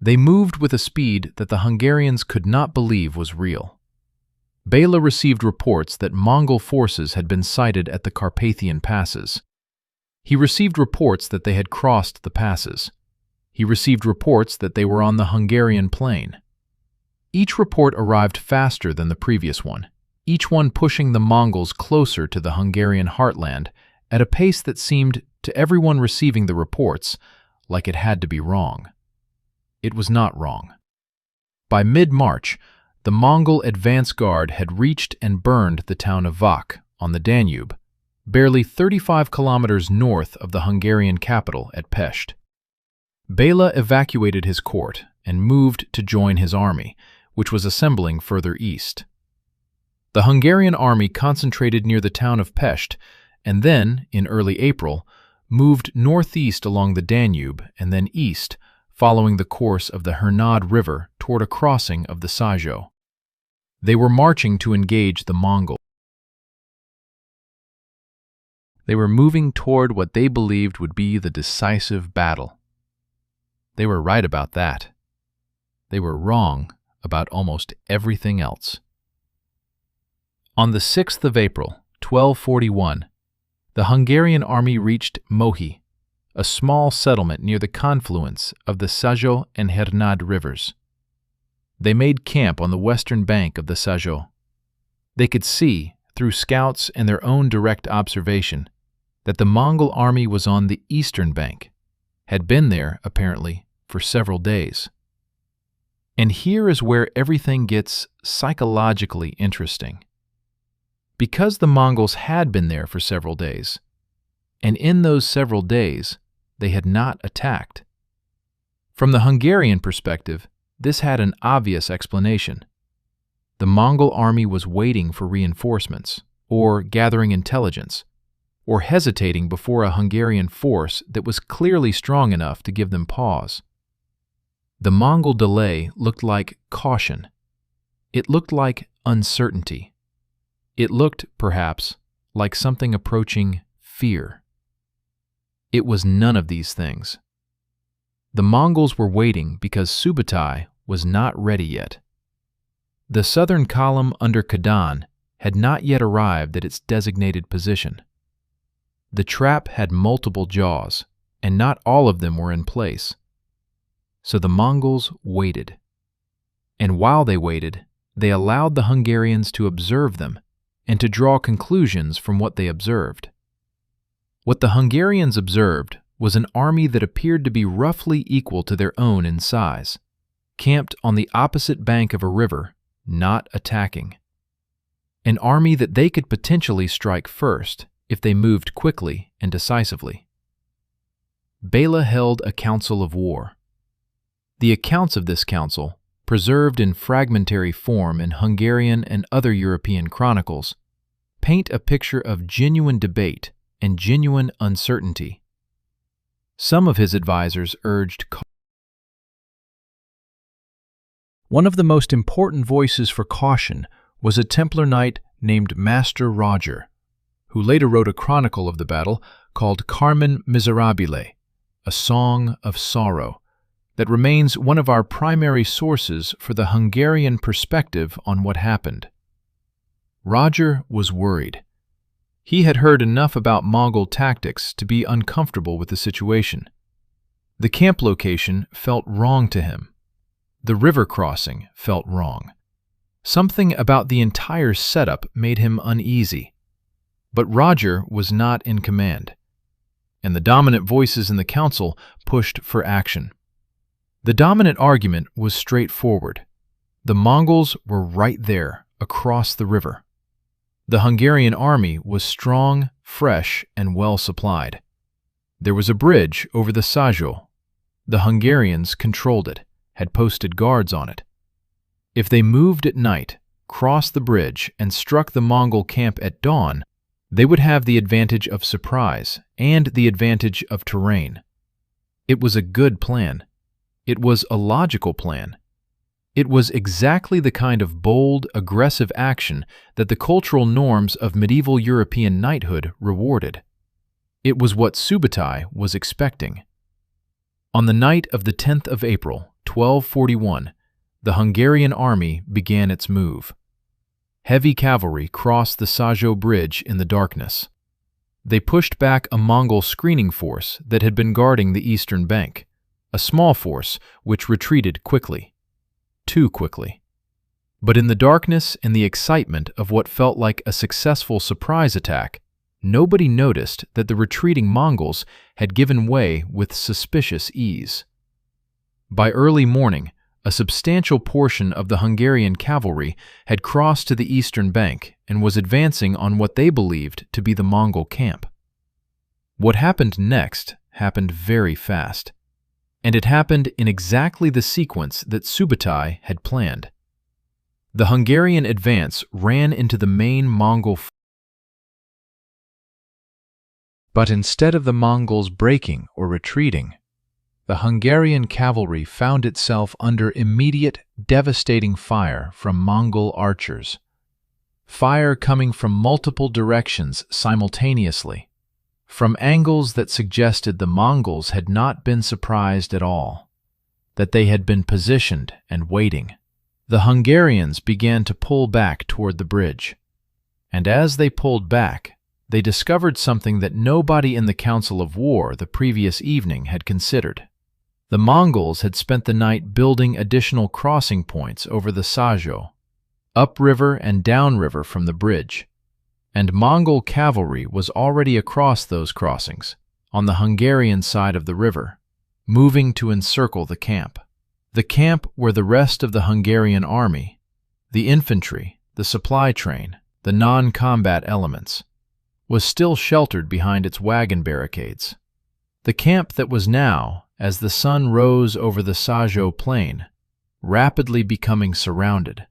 They moved with a speed that the Hungarians could not believe was real. Bela received reports that Mongol forces had been sighted at the Carpathian passes. He received reports that they had crossed the passes. He received reports that they were on the Hungarian plain. Each report arrived faster than the previous one, each one pushing the Mongols closer to the Hungarian heartland at a pace that seemed, to everyone receiving the reports, like it had to be wrong. It was not wrong. By mid-March, the Mongol advance guard had reached and burned the town of Vach on the Danube, barely 35 kilometers north of the Hungarian capital at Pest. Bela evacuated his court and moved to join his army, which was assembling further east. The Hungarian army concentrated near the town of Pest and then, in early April, moved northeast along the Danube and then east, following the course of the Hernad River toward a crossing of the Sajo. They were marching to engage the Mongols. They were moving toward what they believed would be the decisive battle. They were right about that. They were wrong about almost everything else. On the 6th of April, 1241, the Hungarian army reached Mohi, a small settlement near the confluence of the Sajo and Hernad rivers. They made camp on the western bank of the Sajo. They could see, through scouts and their own direct observation, that the Mongol army was on the eastern bank, had been there, apparently, for several days. And here is where everything gets psychologically interesting. Because the Mongols had been there for several days, and in those several days, they had not attacked. From the Hungarian perspective, this had an obvious explanation. The Mongol army was waiting for reinforcements, or gathering intelligence, or hesitating before a Hungarian force that was clearly strong enough to give them pause. The Mongol delay looked like caution. It looked like uncertainty. It looked, perhaps, like something approaching fear. It was none of these things. The Mongols were waiting because Subutai was not ready yet. The southern column under Khadan had not yet arrived at its designated position. The trap had multiple jaws, and not all of them were in place. So the Mongols waited. And while they waited, they allowed the Hungarians to observe them and to draw conclusions from what they observed. What the Hungarians observed was an army that appeared to be roughly equal to their own in size, camped on the opposite bank of a river, not attacking. An army that they could potentially strike first if they moved quickly and decisively. Bela held a council of war. The accounts of this council, preserved in fragmentary form in Hungarian and other European chronicles, paint a picture of genuine debate and genuine uncertainty. Some of his advisors urged caution. One of the most important voices for caution was a Templar knight named Master Roger, who later wrote a chronicle of the battle called Carmen Miserabile, a song of sorrow, that remains one of our primary sources for the Hungarian perspective on what happened. Roger was worried. He had heard enough about Mongol tactics to be uncomfortable with the situation. The camp location felt wrong to him. The river crossing felt wrong. Something about the entire setup made him uneasy. But Roger was not in command, and the dominant voices in the council pushed for action. The dominant argument was straightforward. The Mongols were right there, across the river. The Hungarian army was strong, fresh, and well supplied. There was a bridge over the Sajo. The Hungarians controlled it, had posted guards on it. If they moved at night, crossed the bridge, and struck the Mongol camp at dawn, they would have the advantage of surprise and the advantage of terrain. It was a good plan. It was a logical plan. It was exactly the kind of bold, aggressive action that the cultural norms of medieval European knighthood rewarded. It was what Subutai was expecting. On the night of the 10th of April, 1241, the Hungarian army began its move. Heavy cavalry crossed the Sajo Bridge in the darkness. They pushed back a Mongol screening force that had been guarding the eastern bank, a small force which retreated quickly. Too quickly. But in the darkness and the excitement of what felt like a successful surprise attack, nobody noticed that the retreating Mongols had given way with suspicious ease. By early morning, a substantial portion of the Hungarian cavalry had crossed to the eastern bank and was advancing on what they believed to be the Mongol camp. What happened next happened very fast, and it happened in exactly the sequence that Subutai had planned. The Hungarian advance ran into the main Mongol but instead of the Mongols breaking or retreating, the Hungarian cavalry found itself under immediate, devastating fire from Mongol archers. Fire coming from multiple directions simultaneously, from angles that suggested the Mongols had not been surprised at all, that they had been positioned and waiting. The Hungarians began to pull back toward the bridge, and as they pulled back, they discovered something that nobody in the Council of War the previous evening had considered. The Mongols had spent the night building additional crossing points over the Sajo, upriver and downriver from the bridge, and Mongol cavalry was already across those crossings, on the Hungarian side of the river, moving to encircle the camp. The camp where the rest of the Hungarian army, the infantry, the supply train, the non-combat elements, was still sheltered behind its wagon barricades. The camp that was now, as the sun rose over the Sajo plain, rapidly becoming surrounded.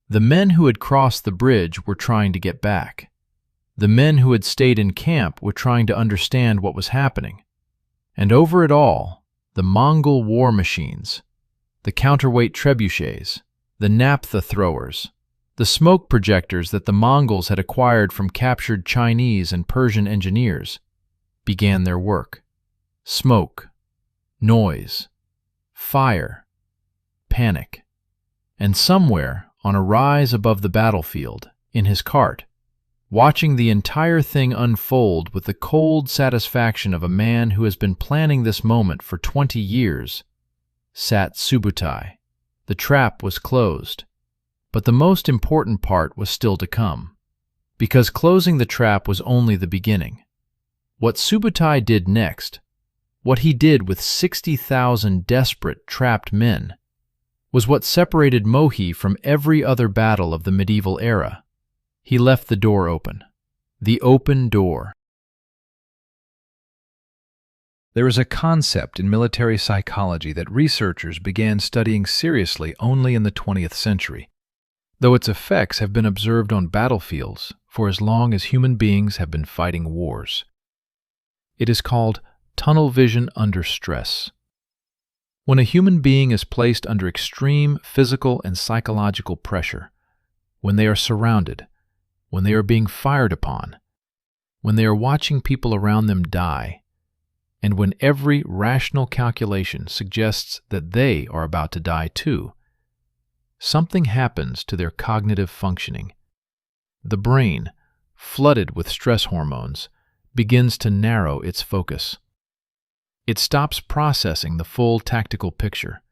The men who had crossed the bridge were trying to get back. The men who had stayed in camp were trying to understand what was happening. And over it all, the Mongol war machines, the counterweight trebuchets, the naphtha throwers, the smoke projectors that the Mongols had acquired from captured Chinese and Persian engineers, began their work. Smoke, noise, fire, panic. And somewhere, on a rise above the battlefield, in his cart, watching the entire thing unfold with the cold satisfaction of a man who has been planning this moment for 20 years, sat Subutai. The trap was closed, but the most important part was still to come, because closing the trap was only the beginning. What Subutai did next, what he did with 60,000 desperate, trapped men, was what separated Mohi from every other battle of the medieval era. He left the door open. The open door. There is a concept in military psychology that researchers began studying seriously only in the 20th century, though its effects have been observed on battlefields for as long as human beings have been fighting wars. It is called tunnel vision under stress. When a human being is placed under extreme physical and psychological pressure, when they are surrounded, when they are being fired upon, when they are watching people around them die, and when every rational calculation suggests that they are about to die too, something happens to their cognitive functioning. The brain, flooded with stress hormones, begins to narrow its focus. It stops processing the full tactical picture.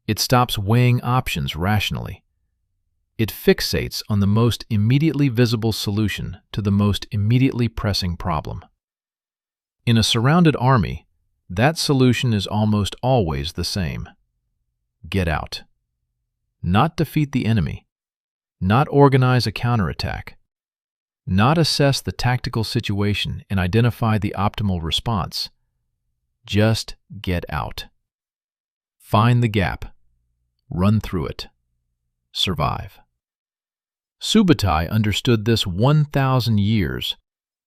It stops weighing options rationally. It fixates on the most immediately visible solution to the most immediately pressing problem. In a surrounded army, that solution is almost always the same. Get out. Not defeat the enemy. Not organize a counterattack. Not assess the tactical situation and identify the optimal response. Just get out. Find the gap. Run through it. Survive. Subutai understood this 1,000 years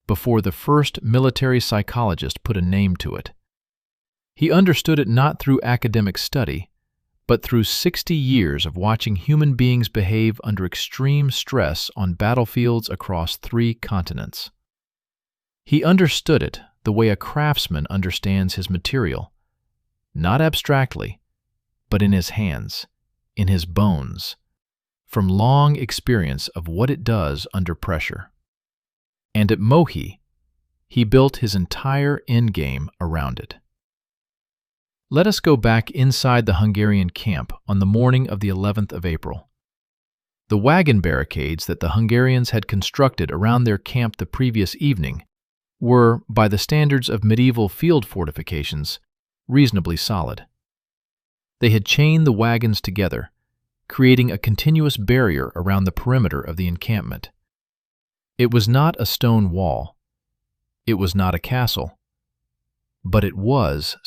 before the first military psychologist put a name to it. He understood it not through academic study, but through 60 years of watching human beings behave under extreme stress on battlefields across 3 continents. He understood it the way a craftsman understands his material, not abstractly, but in his hands, in his bones, from long experience of what it does under pressure. And at Mohi, he built his entire endgame around it. Let us go back inside the Hungarian camp on the morning of the 11th of April. The wagon barricades that the Hungarians had constructed around their camp the previous evening were, by the standards of medieval field fortifications, reasonably solid. They had chained the wagons together, creating a continuous barrier around the perimeter of the encampment. It was not a stone wall. It was not a castle. But it was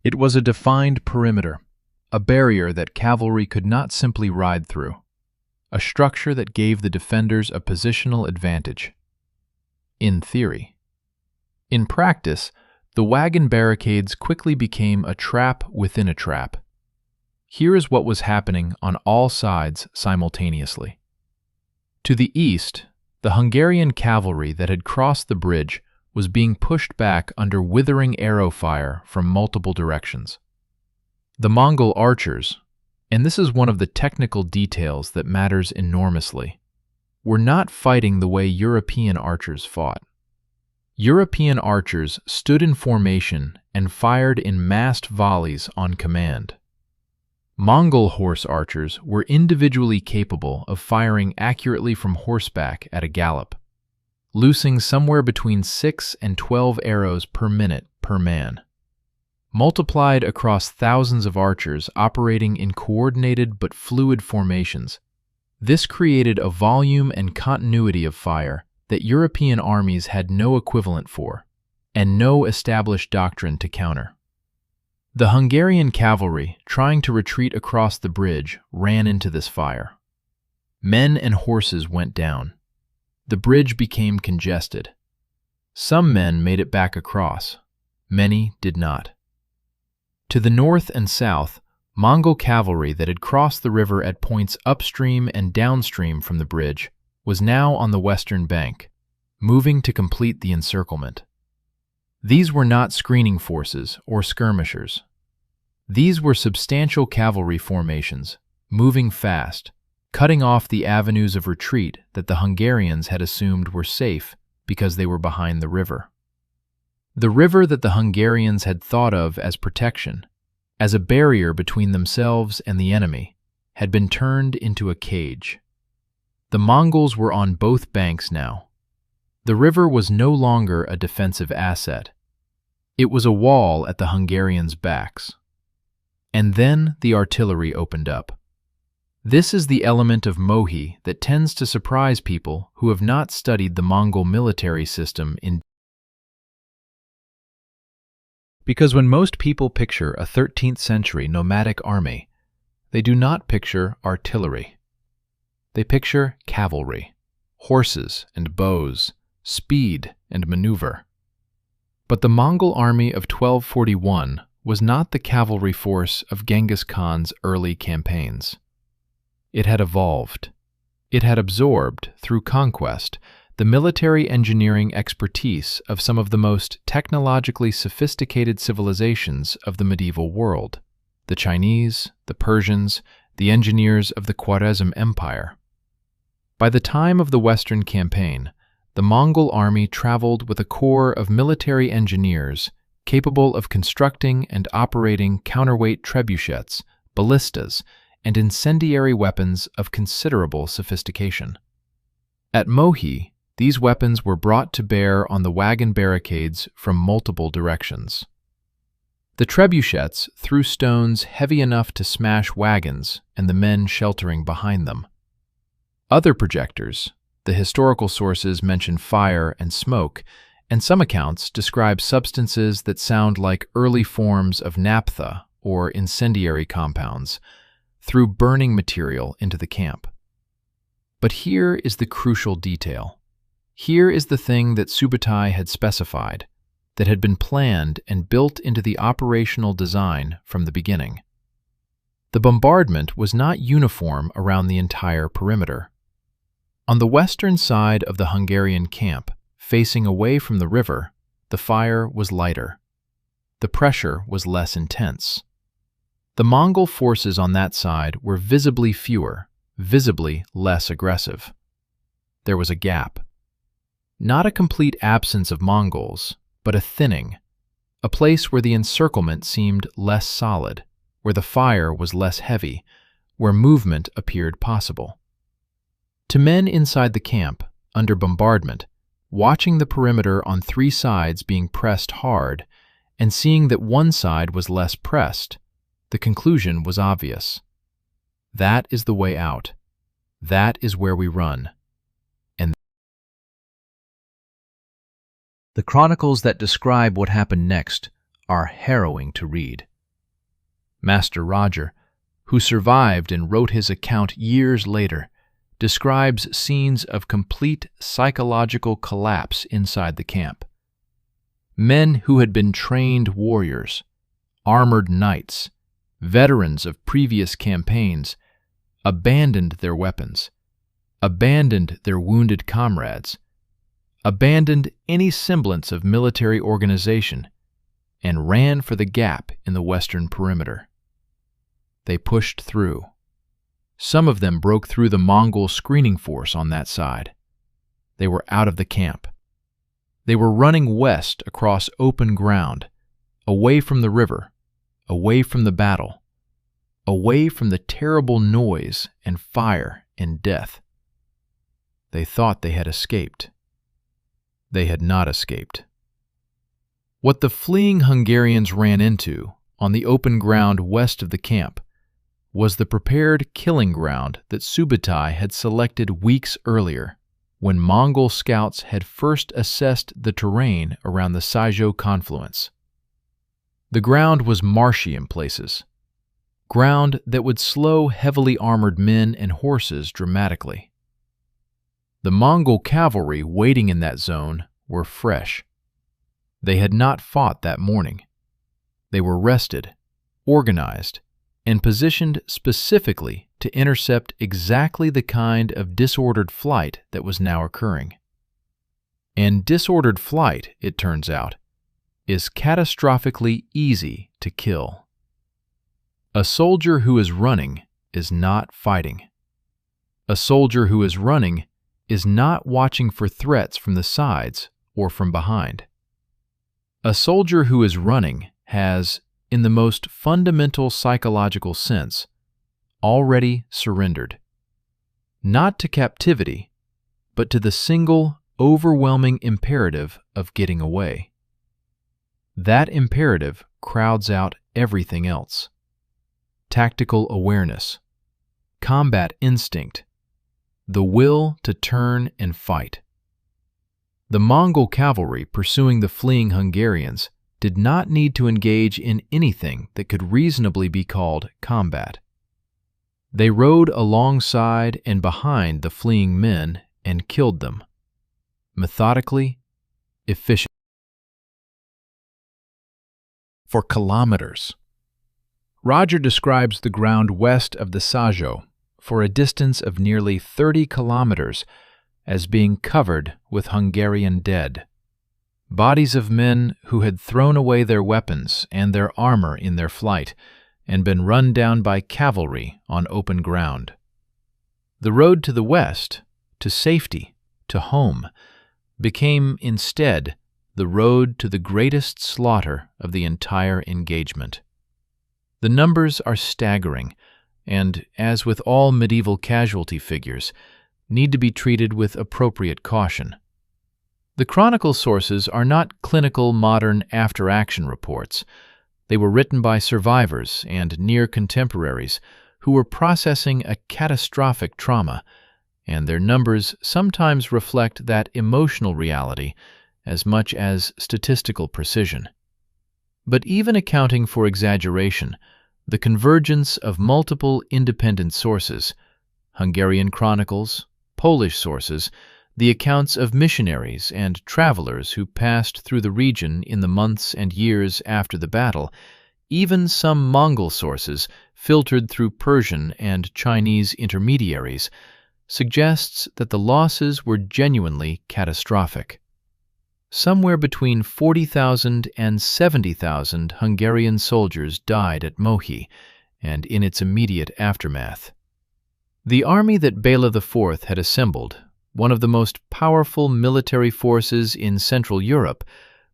a defined perimeter, a barrier that cavalry could not simply ride through, a structure that gave the defenders a positional advantage. In theory. In practice, the wagon barricades quickly became a trap within a trap. Here is what was happening on all sides simultaneously. To the east, the Hungarian cavalry that had crossed the bridge was being pushed back under withering arrow fire from multiple directions. The Mongol archers, and this is one of the technical details that matters enormously, were not fighting the way European archers fought. European archers stood in formation and fired in massed volleys on command. Mongol horse archers were individually capable of firing accurately from horseback at a gallop, loosing somewhere between 6 and 12 arrows per minute per man. Multiplied across thousands of archers operating in coordinated but fluid formations, this created a volume and continuity of fire that European armies had no equivalent for, and no established doctrine to counter. The Hungarian cavalry, trying to retreat across the bridge, ran into this fire. Men and horses went down. The bridge became congested. Some men made it back across. Many did not. To the north and south, Mongol cavalry that had crossed the river at points upstream and downstream from the bridge was now on the western bank, moving to complete the encirclement. These were not screening forces or skirmishers. These were substantial cavalry formations, moving fast, cutting off the avenues of retreat that the Hungarians had assumed were safe because they were behind the river. The river that the Hungarians had thought of as protection, as a barrier between themselves and the enemy, had been turned into a cage. The Mongols were on both banks now. The river was no longer a defensive asset. It was a wall at the Hungarians' backs. And then the artillery opened up. This is the element of Mohi that tends to surprise people who have not studied the Mongol military system because when most people picture a 13th century nomadic army, they do not picture artillery. They picture cavalry, horses and bows, speed and maneuver. But the Mongol army of 1241 was not the cavalry force of Genghis Khan's early campaigns. It had evolved. It had absorbed, through conquest, the military engineering expertise of some of the most technologically sophisticated civilizations of the medieval world: the Chinese, the Persians, the engineers of the Khwarezm Empire. By the time of the Western campaign, the Mongol army traveled with a corps of military engineers capable of constructing and operating counterweight trebuchets, ballistas, and incendiary weapons of considerable sophistication. At Mohi, these weapons were brought to bear on the wagon barricades from multiple directions. The trebuchets threw stones heavy enough to smash wagons and the men sheltering behind them. Other projectors, the historical sources mention fire and smoke, and some accounts describe substances that sound like early forms of naphtha or incendiary compounds, threw burning material into the camp. But here is the crucial detail. Here is the thing that Subutai had specified, that had been planned and built into the operational design from the beginning. The bombardment was not uniform around the entire perimeter. On the western side of the Hungarian camp, facing away from the river, the fire was lighter. The pressure was less intense. The Mongol forces on that side were visibly fewer, visibly less aggressive. There was a gap. Not a complete absence of Mongols, but a thinning, a place where the encirclement seemed less solid, where the fire was less heavy, where movement appeared possible. To men inside the camp, under bombardment, watching the perimeter on three sides being pressed hard, and seeing that one side was less pressed, the conclusion was obvious. That is the way out. That is where we run. And the chronicles that describe what happened next are harrowing to read. Master Roger, who survived and wrote his account years later, describes scenes of complete psychological collapse inside the camp. Men who had been trained warriors, armored knights, veterans of previous campaigns, abandoned their weapons, abandoned their wounded comrades, abandoned any semblance of military organization, and ran for the gap in the western perimeter. They pushed through. Some of them broke through the Mongol screening force on that side. They were out of the camp. They were running west across open ground, away from the river, away from the battle, away from the terrible noise and fire and death. They thought they had escaped. They had not escaped. What the fleeing Hungarians ran into, on the open ground west of the camp, was the prepared killing ground that Subutai had selected weeks earlier, when Mongol scouts had first assessed the terrain around the Saijo confluence. The ground was marshy in places, ground that would slow heavily armored men and horses dramatically. The Mongol cavalry waiting in that zone were fresh. They had not fought that morning. They were rested, organized, and positioned specifically to intercept exactly the kind of disordered flight that was now occurring. And disordered flight, it turns out, is catastrophically easy to kill. A soldier who is running is not fighting. A soldier who is running is not watching for threats from the sides or from behind. A soldier who is running has, in the most fundamental psychological sense, already surrendered, not to captivity, but to the single, overwhelming imperative of getting away. That imperative crowds out everything else: tactical awareness, combat instinct, the will to turn and fight. The Mongol cavalry pursuing the fleeing Hungarians did not need to engage in anything that could reasonably be called combat. They rode alongside and behind the fleeing men and killed them, methodically, efficiently, for kilometers. Roger describes the ground west of the Sajo, for a distance of nearly 30 kilometers, as being covered with Hungarian dead. Bodies of men who had thrown away their weapons and their armor in their flight and been run down by cavalry on open ground. The road to the west, to safety, to home, became instead the road to the greatest slaughter of the entire engagement. The numbers are staggering and, as with all medieval casualty figures, need to be treated with appropriate caution. The chronicle sources are not clinical modern after-action reports. They were written by survivors and near contemporaries who were processing a catastrophic trauma, and their numbers sometimes reflect that emotional reality as much as statistical precision. But even accounting for exaggeration, the convergence of multiple independent sources, Hungarian chronicles, Polish sources, the accounts of missionaries and travelers who passed through the region in the months and years after the battle, even some Mongol sources filtered through Persian and Chinese intermediaries, suggests that the losses were genuinely catastrophic. Somewhere between 40,000 and 70,000 Hungarian soldiers died at Mohi and in its immediate aftermath. The army that Bela IV had assembled, one of the most powerful military forces in Central Europe,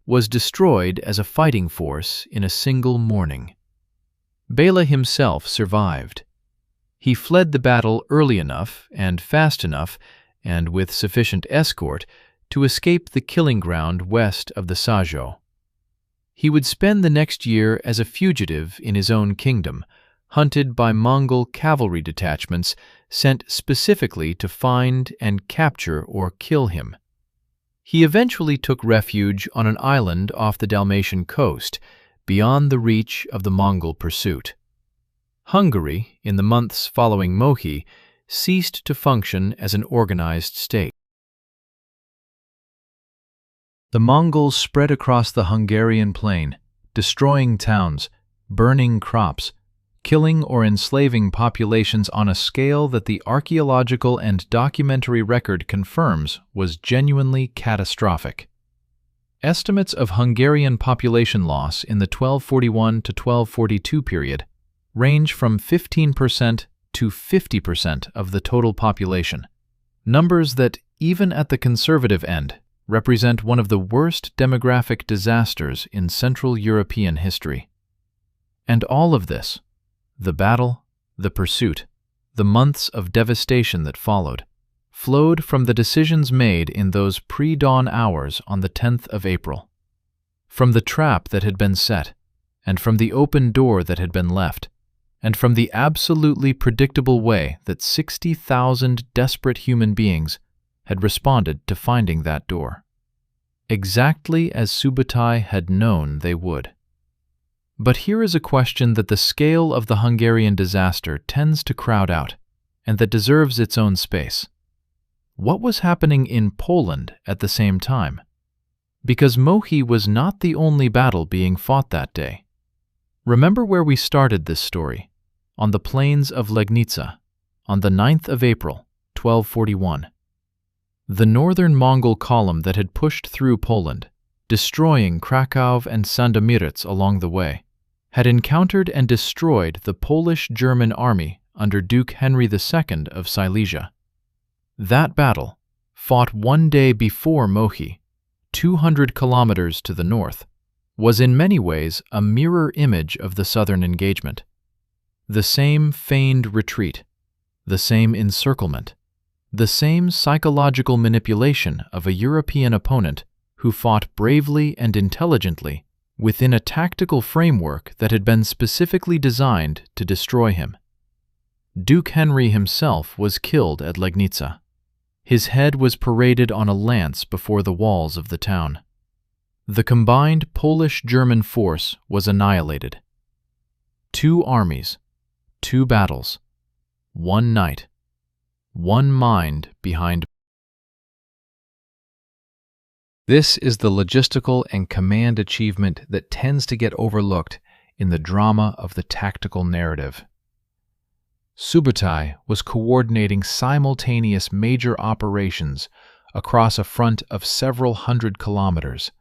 was destroyed as a fighting force in a single morning. Bela himself survived. He fled the battle early enough and fast enough, and with sufficient escort, to escape the killing ground west of the Sajo. He would spend the next year as a fugitive in his own kingdom, hunted by Mongol cavalry detachments sent specifically to find and capture or kill him. He eventually took refuge on an island off the Dalmatian coast, beyond the reach of the Mongol pursuit. Hungary, in the months following Mohi, ceased to function as an organized state. The Mongols spread across the Hungarian plain, destroying towns, burning crops, killing or enslaving populations on a scale that the archaeological and documentary record confirms was genuinely catastrophic. Estimates of Hungarian population loss in the 1241 to 1242 period range from 15% to 50% of the total population, numbers that, even at the conservative end, represent one of the worst demographic disasters in Central European history. And all of this, the battle, the pursuit, the months of devastation that followed, flowed from the decisions made in those pre-dawn hours on the 10th of April. From the trap that had been set, and from the open door that had been left, and from the absolutely predictable way that 60,000 desperate human beings had responded to finding that door, exactly as Subutai had known they would. But here is a question that the scale of the Hungarian disaster tends to crowd out, and that deserves its own space. What was happening in Poland at the same time? Because Mohi was not the only battle being fought that day. Remember where we started this story, on the plains of Legnica, on the 9th of April, 1241. The northern Mongol column that had pushed through Poland, destroying Krakow and Sandomierz along the way, had encountered and destroyed the Polish-German army under Duke Henry II of Silesia. That battle, fought one day before Mohi, 200 kilometers to the north, was in many ways a mirror image of the southern engagement. The same feigned retreat, the same encirclement, the same psychological manipulation of a European opponent who fought bravely and intelligently within a tactical framework that had been specifically designed to destroy him. Duke Henry himself was killed at Legnica. His head was paraded on a lance before the walls of the town. The combined Polish-German force was annihilated. 2 armies, 2 battles, 1 night, 1 mind behind. This is the logistical and command achievement that tends to get overlooked in the drama of the tactical narrative. Subutai was coordinating simultaneous major operations across a front of several hundred kilometers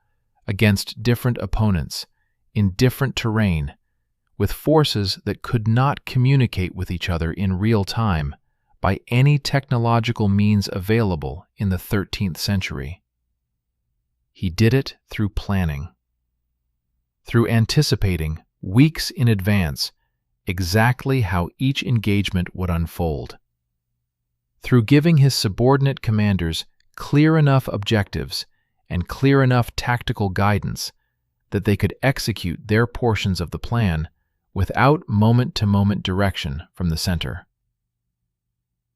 against different opponents in different terrain, with forces that could not communicate with each other in real time by any technological means available in the 13th century. He did it through planning, through anticipating weeks in advance exactly how each engagement would unfold, through giving his subordinate commanders clear enough objectives and clear enough tactical guidance that they could execute their portions of the plan without moment-to-moment direction from the center.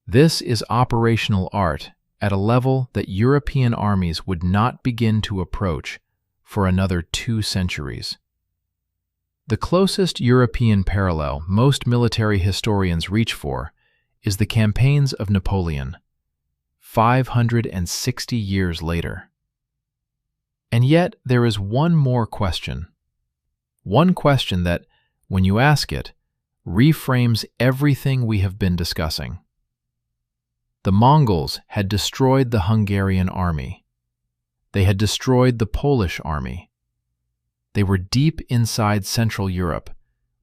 This is operational art at a level that European armies would not begin to approach for another 2 centuries. The closest European parallel most military historians reach for is the campaigns of Napoleon, 560 years later. And yet there is one more question. One question that, when you ask it, reframes everything we have been discussing. The Mongols had destroyed the Hungarian army. They had destroyed the Polish army. They were deep inside Central Europe,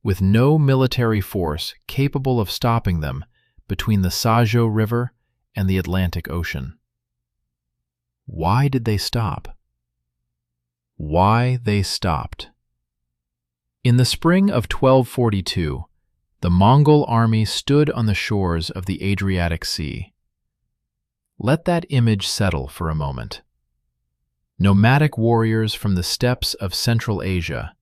with no military force capable of stopping them between the Sajo River and the Atlantic Ocean. Why did they stop? Why they stopped. In the spring of 1242, the Mongol army stood on the shores of the Adriatic Sea. Let that image settle for a moment. Nomadic warriors from the steppes of Central Asia,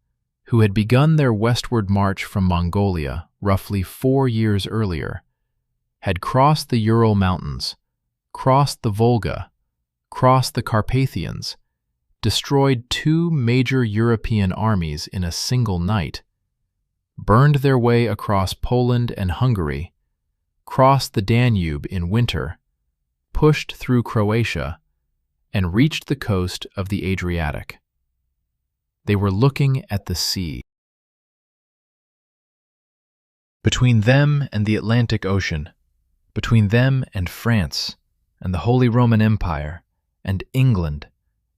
who had begun their westward march from Mongolia roughly 4 years earlier, had crossed the Ural Mountains, crossed the Volga, crossed the Carpathians, destroyed 2 major European armies in a single night, burned their way across Poland and Hungary, crossed the Danube in winter, pushed through Croatia, and reached the coast of the Adriatic. They were looking at the sea. Between them and the Atlantic Ocean, between them and France, and the Holy Roman Empire, and England,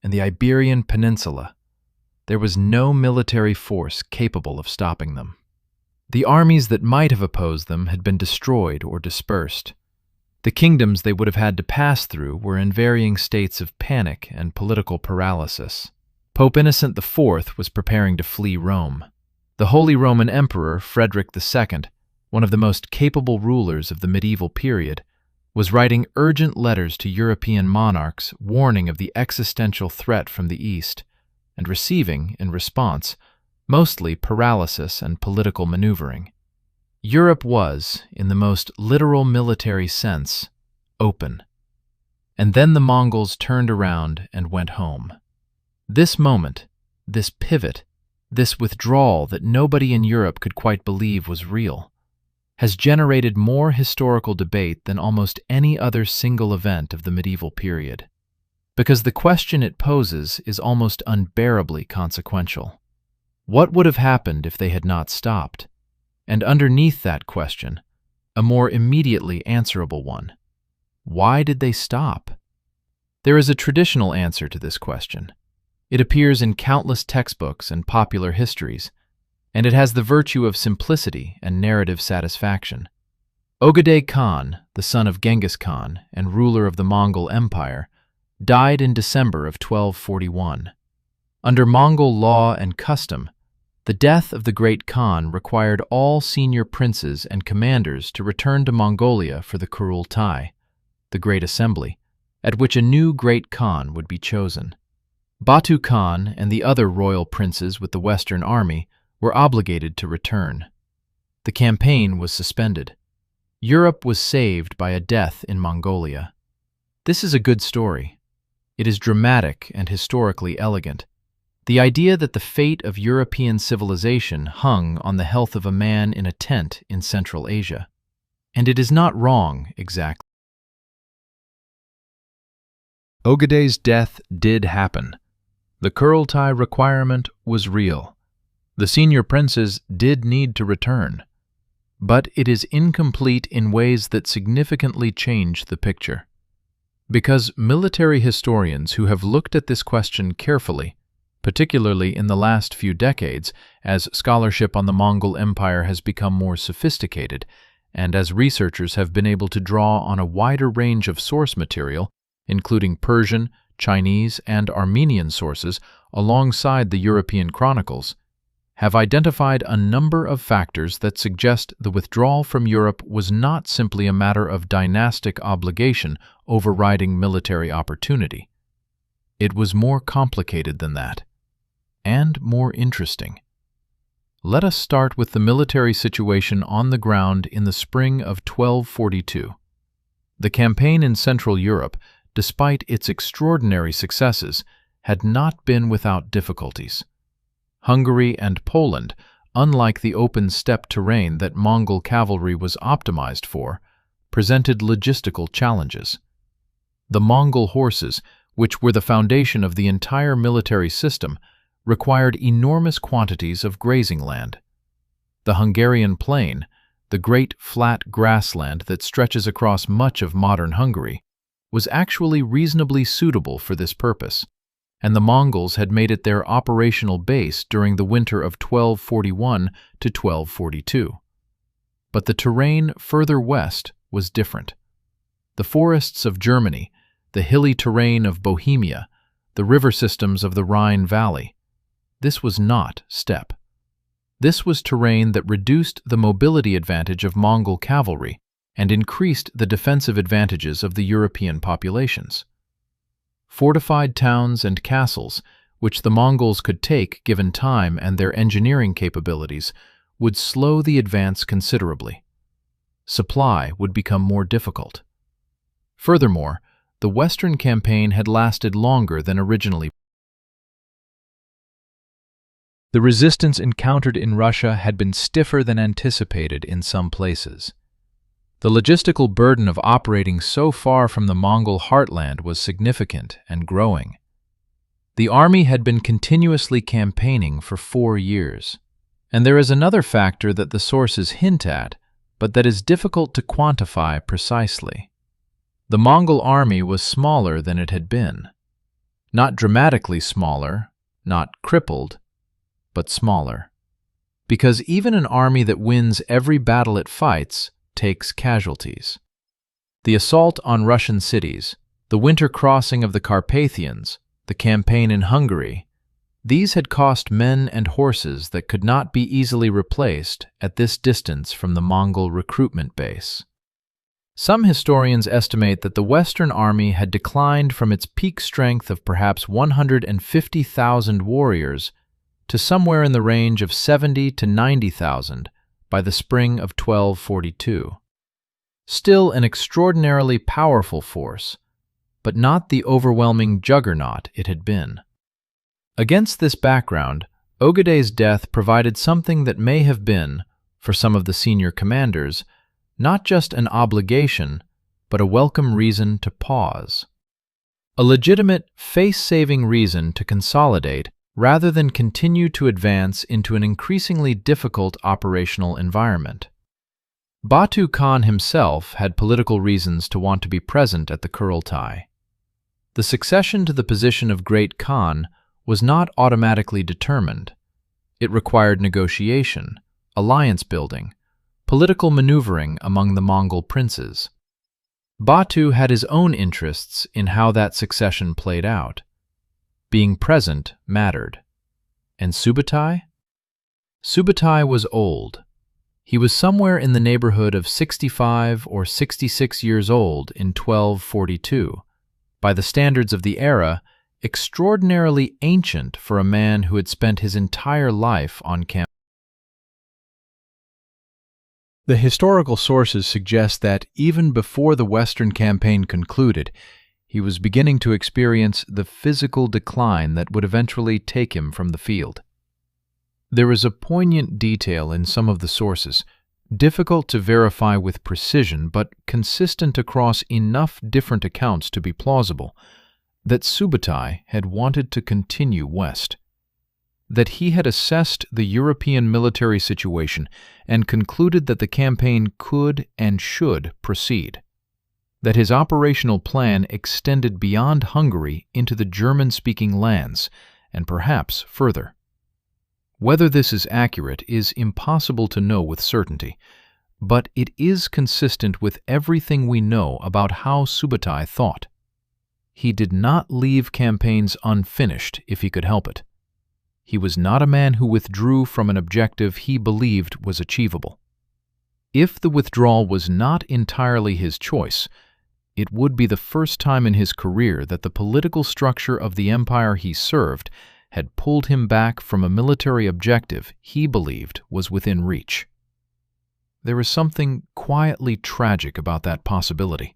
and the Iberian Peninsula, there was no military force capable of stopping them. The armies that might have opposed them had been destroyed or dispersed. The kingdoms they would have had to pass through were in varying states of panic and political paralysis. Pope Innocent IV was preparing to flee Rome. The Holy Roman Emperor Frederick II, one of the most capable rulers of the medieval period, was writing urgent letters to European monarchs warning of the existential threat from the East, and receiving, in response, mostly paralysis and political maneuvering. Europe was, in the most literal military sense, open. And then the Mongols turned around and went home. This moment, this pivot, this withdrawal that nobody in Europe could quite believe was real, has generated more historical debate than almost any other single event of the medieval period, because the question it poses is almost unbearably consequential. What would have happened if they had not stopped? And underneath that question, a more immediately answerable one. Why did they stop? There is a traditional answer to this question. It appears in countless textbooks and popular histories, and it has the virtue of simplicity and narrative satisfaction. Ögedei Khan, the son of Genghis Khan and ruler of the Mongol Empire, died in December of 1241. Under Mongol law and custom, the death of the great Khan required all senior princes and commanders to return to Mongolia for the Kurultai, the Great Assembly, at which a new great Khan would be chosen. Batu Khan and the other royal princes with the Western army were obligated to return. The campaign was suspended. Europe was saved by a death in Mongolia. This is a good story. It is dramatic and historically elegant. The idea that the fate of European civilization hung on the health of a man in a tent in Central Asia. And it is not wrong, exactly. Ögedei's death did happen. The Kurultai requirement was real. The senior princes did need to return. But it is incomplete in ways that significantly change the picture. Because military historians who have looked at this question carefully, particularly in the last few decades, as scholarship on the Mongol Empire has become more sophisticated, and as researchers have been able to draw on a wider range of source material, including Persian, Chinese, and Armenian sources alongside the European chronicles, have identified a number of factors that suggest the withdrawal from Europe was not simply a matter of dynastic obligation overriding military opportunity. It was more complicated than that, and more interesting. Let us start with the military situation on the ground in the spring of 1242. The campaign in Central Europe, despite its extraordinary successes, had not been without difficulties. Hungary and Poland, unlike the open steppe terrain that Mongol cavalry was optimized for, presented logistical challenges. The Mongol horses, which were the foundation of the entire military system, required enormous quantities of grazing land. The Hungarian plain, the great flat grassland that stretches across much of modern Hungary, was actually reasonably suitable for this purpose, and the Mongols had made it their operational base during the winter of 1241 to 1242. But the terrain further west was different. The forests of Germany, the hilly terrain of Bohemia, the river systems of the Rhine Valley, this was not steppe. This was terrain that reduced the mobility advantage of Mongol cavalry and increased the defensive advantages of the European populations. Fortified towns and castles, which the Mongols could take given time and their engineering capabilities, would slow the advance considerably. Supply would become more difficult. Furthermore, the Western campaign had lasted longer than originally. The resistance encountered in Russia had been stiffer than anticipated in some places. The logistical burden of operating so far from the Mongol heartland was significant and growing. The army had been continuously campaigning for 4 years. And there is another factor that the sources hint at, but that is difficult to quantify precisely. The Mongol army was smaller than it had been. Not dramatically smaller, not crippled, but smaller. Because even an army that wins every battle it fights takes casualties. The assault on Russian cities, the winter crossing of the Carpathians, the campaign in Hungary, these had cost men and horses that could not be easily replaced at this distance from the Mongol recruitment base. Some historians estimate that the Western army had declined from its peak strength of perhaps 150,000 warriors to somewhere in the range of 70 to 90,000 by the spring of 1242. Still an extraordinarily powerful force, but not the overwhelming juggernaut it had been. Against this background, Ogeday's death provided something that may have been, for some of the senior commanders, not just an obligation, but a welcome reason to pause. A legitimate, face-saving reason to consolidate rather than continue to advance into an increasingly difficult operational environment. Batu Khan himself had political reasons to want to be present at the Kurultai. The succession to the position of Great Khan was not automatically determined. It required negotiation, alliance building, political maneuvering among the Mongol princes. Batu had his own interests in how that succession played out. Being present mattered. And Subutai? Subutai was old. He was somewhere in the neighborhood of 65 or 66 years old in 1242. By the standards of the era, extraordinarily ancient for a man who had spent his entire life on campaign. The historical sources suggest that even before the Western campaign concluded, he was beginning to experience the physical decline that would eventually take him from the field. There is a poignant detail in some of the sources, difficult to verify with precision but consistent across enough different accounts to be plausible, that Subutai had wanted to continue west. That he had assessed the European military situation and concluded that the campaign could and should proceed. That his operational plan extended beyond Hungary into the German-speaking lands, and perhaps further. Whether this is accurate is impossible to know with certainty, but it is consistent with everything we know about how Subutai thought. He did not leave campaigns unfinished if he could help it. He was not a man who withdrew from an objective he believed was achievable. If the withdrawal was not entirely his choice, it would be the first time in his career that the political structure of the empire he served had pulled him back from a military objective he believed was within reach. There is something quietly tragic about that possibility.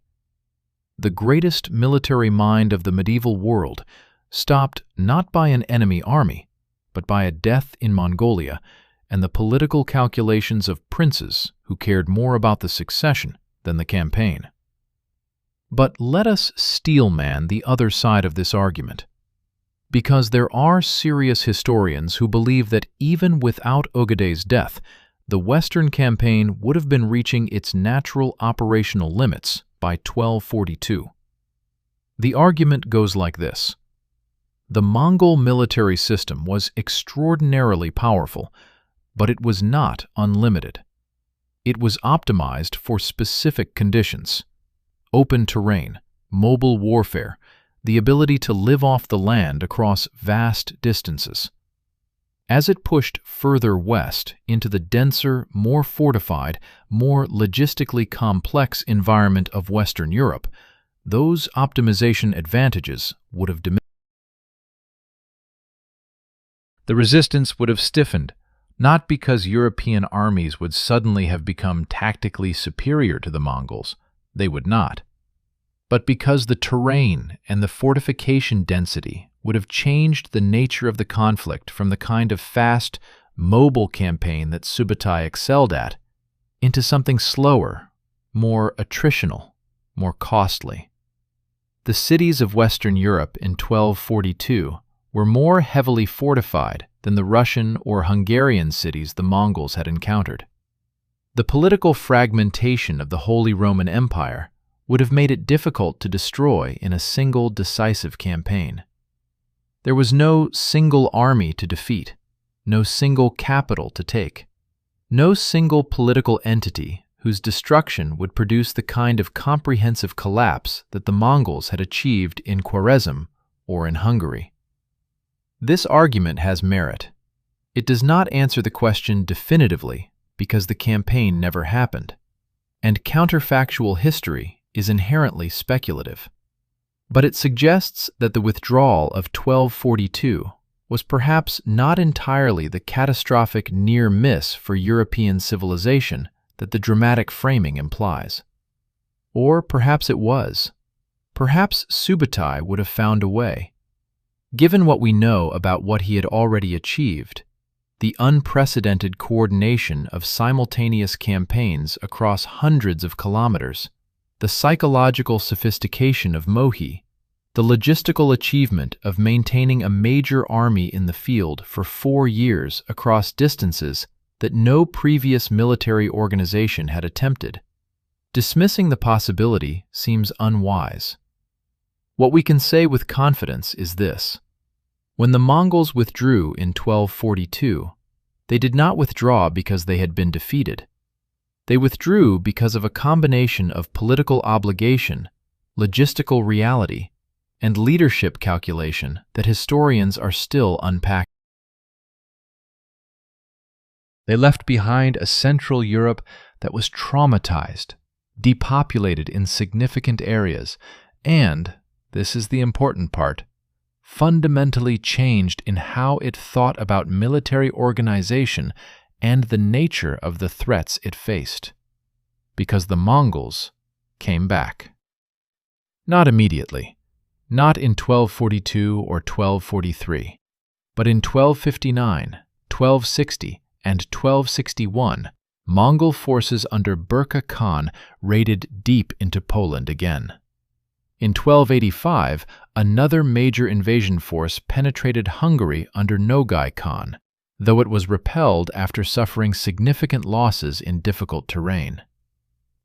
The greatest military mind of the medieval world stopped not by an enemy army, but by a death in Mongolia and the political calculations of princes who cared more about the succession than the campaign. But let us steelman the other side of this argument, because there are serious historians who believe that even without Ogeday's death, the Western campaign would have been reaching its natural operational limits by 1242. The argument goes like this. The Mongol military system was extraordinarily powerful, but it was not unlimited. It was optimized for specific conditions: open terrain, mobile warfare, the ability to live off the land across vast distances. As it pushed further west into the denser, more fortified, more logistically complex environment of Western Europe, those optimization advantages would have diminished. The resistance would have stiffened, not because European armies would suddenly have become tactically superior to the Mongols, they would not, but because the terrain and the fortification density would have changed the nature of the conflict from the kind of fast, mobile campaign that Subutai excelled at into something slower, more attritional, more costly. The cities of Western Europe in 1242 were more heavily fortified than the Russian or Hungarian cities the Mongols had encountered. The political fragmentation of the Holy Roman Empire would have made it difficult to destroy in a single decisive campaign. There was no single army to defeat, no single capital to take, no single political entity whose destruction would produce the kind of comprehensive collapse that the Mongols had achieved in Khwarezm or in Hungary. This argument has merit. It does not answer the question definitively because the campaign never happened, and counterfactual history is inherently speculative. But it suggests that the withdrawal of 1242 was perhaps not entirely the catastrophic near miss for European civilization that the dramatic framing implies. Or perhaps it was. Perhaps Subutai would have found a way. Given what we know about what he had already achieved, the unprecedented coordination of simultaneous campaigns across hundreds of kilometers, the psychological sophistication of Mohi, the logistical achievement of maintaining a major army in the field for 4 years across distances that no previous military organization had attempted. Dismissing the possibility seems unwise. What we can say with confidence is this. When the Mongols withdrew in 1242, they did not withdraw because they had been defeated. They withdrew because of a combination of political obligation, logistical reality, and leadership calculation that historians are still unpacking. They left behind a Central Europe that was traumatized, depopulated in significant areas, and, this is the important part, fundamentally changed in how it thought about military organization and the nature of the threats it faced. Because the Mongols came back. Not immediately, not in 1242 or 1243, but in 1259, 1260, and 1261, Mongol forces under Burqa Khan raided deep into Poland again. In 1285, another major invasion force penetrated Hungary under Nogai Khan, though it was repelled after suffering significant losses in difficult terrain.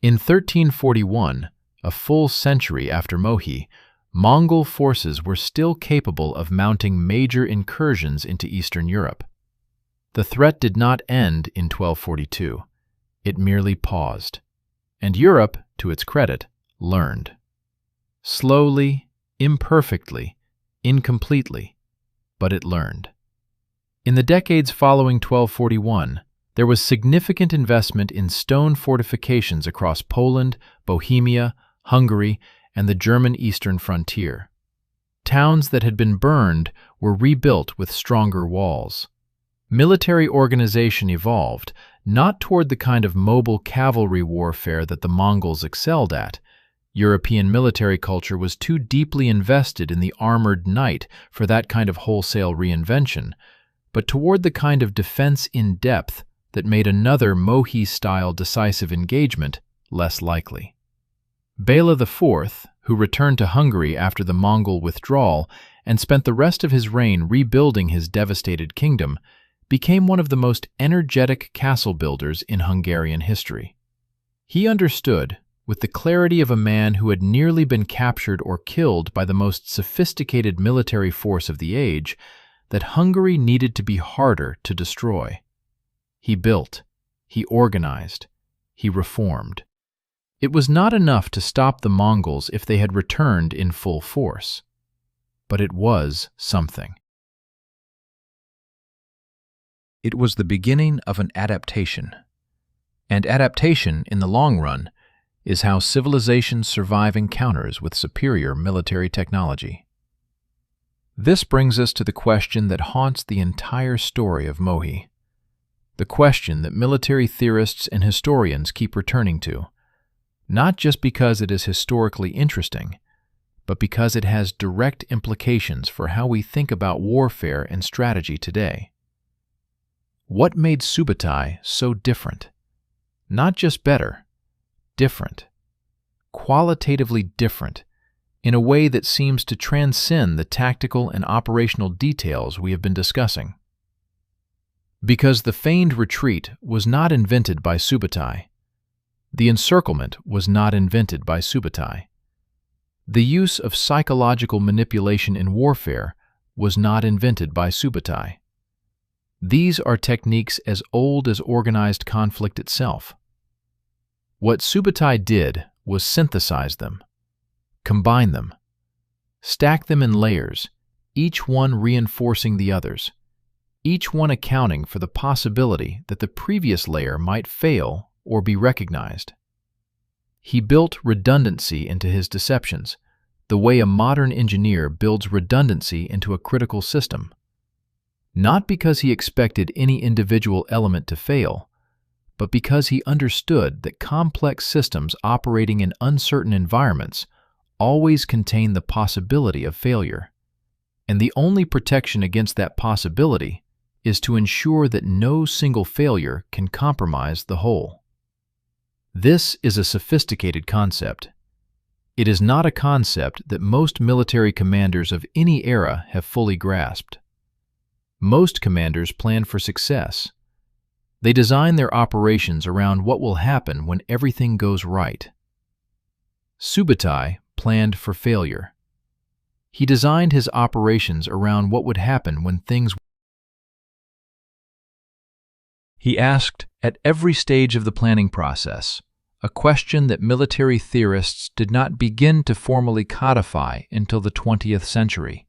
In 1341, a full century after Mohi, Mongol forces were still capable of mounting major incursions into Eastern Europe. The threat did not end in 1242. It merely paused. And Europe, to its credit, learned. Slowly, imperfectly, incompletely, but it learned. In the decades following 1241, there was significant investment in stone fortifications across Poland, Bohemia, Hungary, and the German eastern frontier. Towns that had been burned were rebuilt with stronger walls. Military organization evolved, not toward the kind of mobile cavalry warfare that the Mongols excelled at. European military culture was too deeply invested in the armored knight for that kind of wholesale reinvention, but toward the kind of defense in depth that made another Mohi-style decisive engagement less likely. Bela IV, who returned to Hungary after the Mongol withdrawal and spent the rest of his reign rebuilding his devastated kingdom, became one of the most energetic castle builders in Hungarian history. He understood, with the clarity of a man who had nearly been captured or killed by the most sophisticated military force of the age, that Hungary needed to be harder to destroy. He built, he organized, he reformed. It was not enough to stop the Mongols if they had returned in full force, but it was something. It was the beginning of an adaptation, and adaptation, in the long run, is how civilizations survive encounters with superior military technology. This brings us to the question that haunts the entire story of Mohi, the question that military theorists and historians keep returning to, not just because it is historically interesting, but because it has direct implications for how we think about warfare and strategy today. What made Subutai so different? Not just better, different. Qualitatively different, in a way that seems to transcend the tactical and operational details we have been discussing. Because the feigned retreat was not invented by Subutai. The encirclement was not invented by Subutai. The use of psychological manipulation in warfare was not invented by Subutai. These are techniques as old as organized conflict itself. What Subutai did was synthesize them, combine them, stack them in layers, each one reinforcing the others, each one accounting for the possibility that the previous layer might fail or be recognized. He built redundancy into his deceptions, the way a modern engineer builds redundancy into a critical system. Not because he expected any individual element to fail, but because he understood that complex systems operating in uncertain environments always contain the possibility of failure, and the only protection against that possibility is to ensure that no single failure can compromise the whole. This is a sophisticated concept. It is not a concept that most military commanders of any era have fully grasped. Most commanders plan for success. They design their operations around what will happen when everything goes right. Subutai planned for failure. He designed his operations around what would happen when things. He asked at every stage of the planning process a question that military theorists did not begin to formally codify until the 20th century.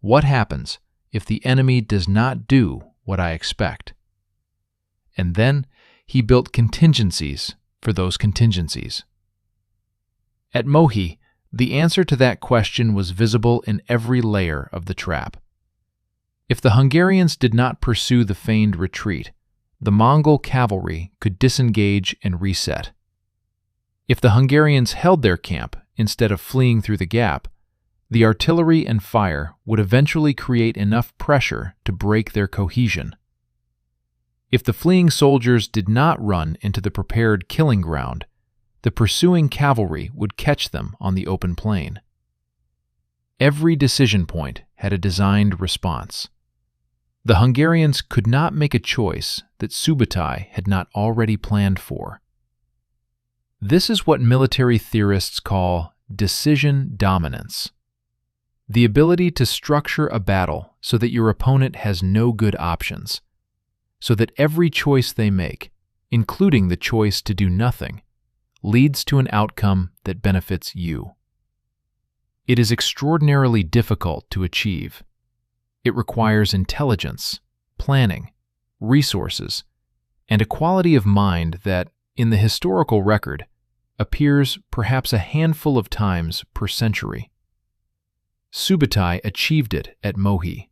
What happens if the enemy does not do what I expect? And then he built contingencies for those contingencies. At Mohi, the answer to that question was visible in every layer of the trap. If the Hungarians did not pursue the feigned retreat, the Mongol cavalry could disengage and reset. If the Hungarians held their camp instead of fleeing through the gap, the artillery and fire would eventually create enough pressure to break their cohesion. If the fleeing soldiers did not run into the prepared killing ground, the pursuing cavalry would catch them on the open plain. Every decision point had a designed response. The Hungarians could not make a choice that Subutai had not already planned for. This is what military theorists call decision dominance. The ability to structure a battle so that your opponent has no good options, so that every choice they make, including the choice to do nothing, leads to an outcome that benefits you. It is extraordinarily difficult to achieve. It requires intelligence, planning, resources, and a quality of mind that, in the historical record, appears perhaps a handful of times per century. Subutai achieved it at Mohi,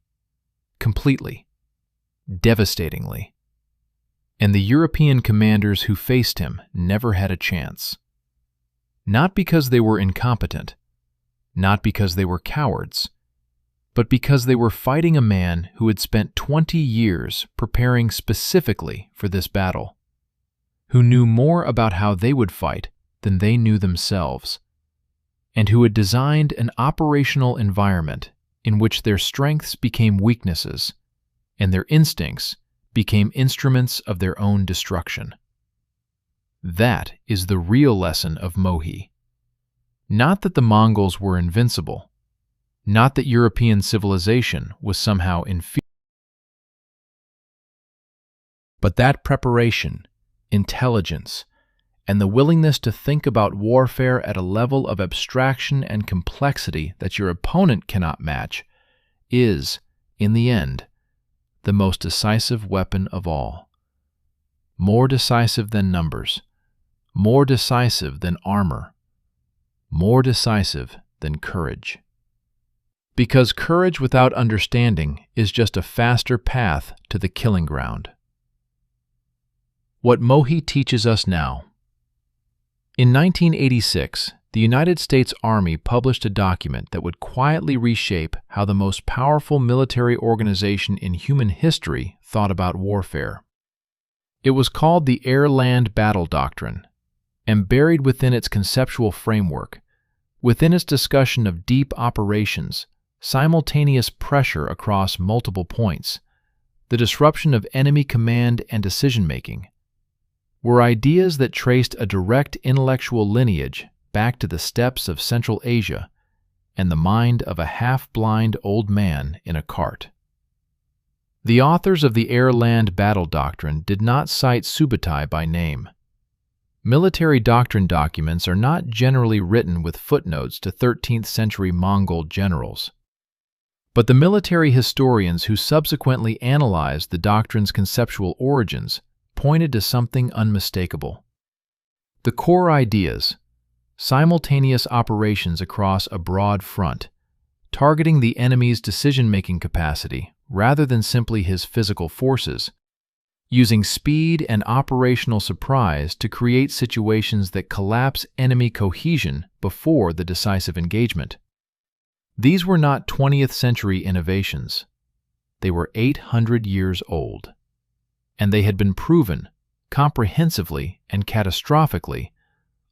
completely, devastatingly, and the European commanders who faced him never had a chance. Not because they were incompetent, not because they were cowards, but because they were fighting a man who had spent 20 years preparing specifically for this battle, who knew more about how they would fight than they knew themselves, and who had designed an operational environment in which their strengths became weaknesses and their instincts became instruments of their own destruction. That is the real lesson of Mohi. Not that the Mongols were invincible, not that European civilization was somehow inferior, but that preparation, intelligence, and the willingness to think about warfare at a level of abstraction and complexity that your opponent cannot match is, in the end, the most decisive weapon of all. More decisive than numbers, more decisive than armor, more decisive than courage. Because courage without understanding is just a faster path to the killing ground. What Mohi teaches us now. In 1986, the United States Army published a document that would quietly reshape how the most powerful military organization in human history thought about warfare. It was called the Air-Land Battle Doctrine, and buried within its conceptual framework, within its discussion of deep operations, simultaneous pressure across multiple points, the disruption of enemy command and decision-making, were ideas that traced a direct intellectual lineage back to the steppes of Central Asia and the mind of a half-blind old man in a cart. The authors of the Air-Land Battle Doctrine did not cite Subutai by name. Military doctrine documents are not generally written with footnotes to 13th century Mongol generals. But the military historians who subsequently analyzed the doctrine's conceptual origins pointed to something unmistakable. The core ideas, simultaneous operations across a broad front, targeting the enemy's decision-making capacity rather than simply his physical forces, using speed and operational surprise to create situations that collapse enemy cohesion before the decisive engagement. These were not 20th century innovations. they were 800 years old, and they had been proven comprehensively and catastrophically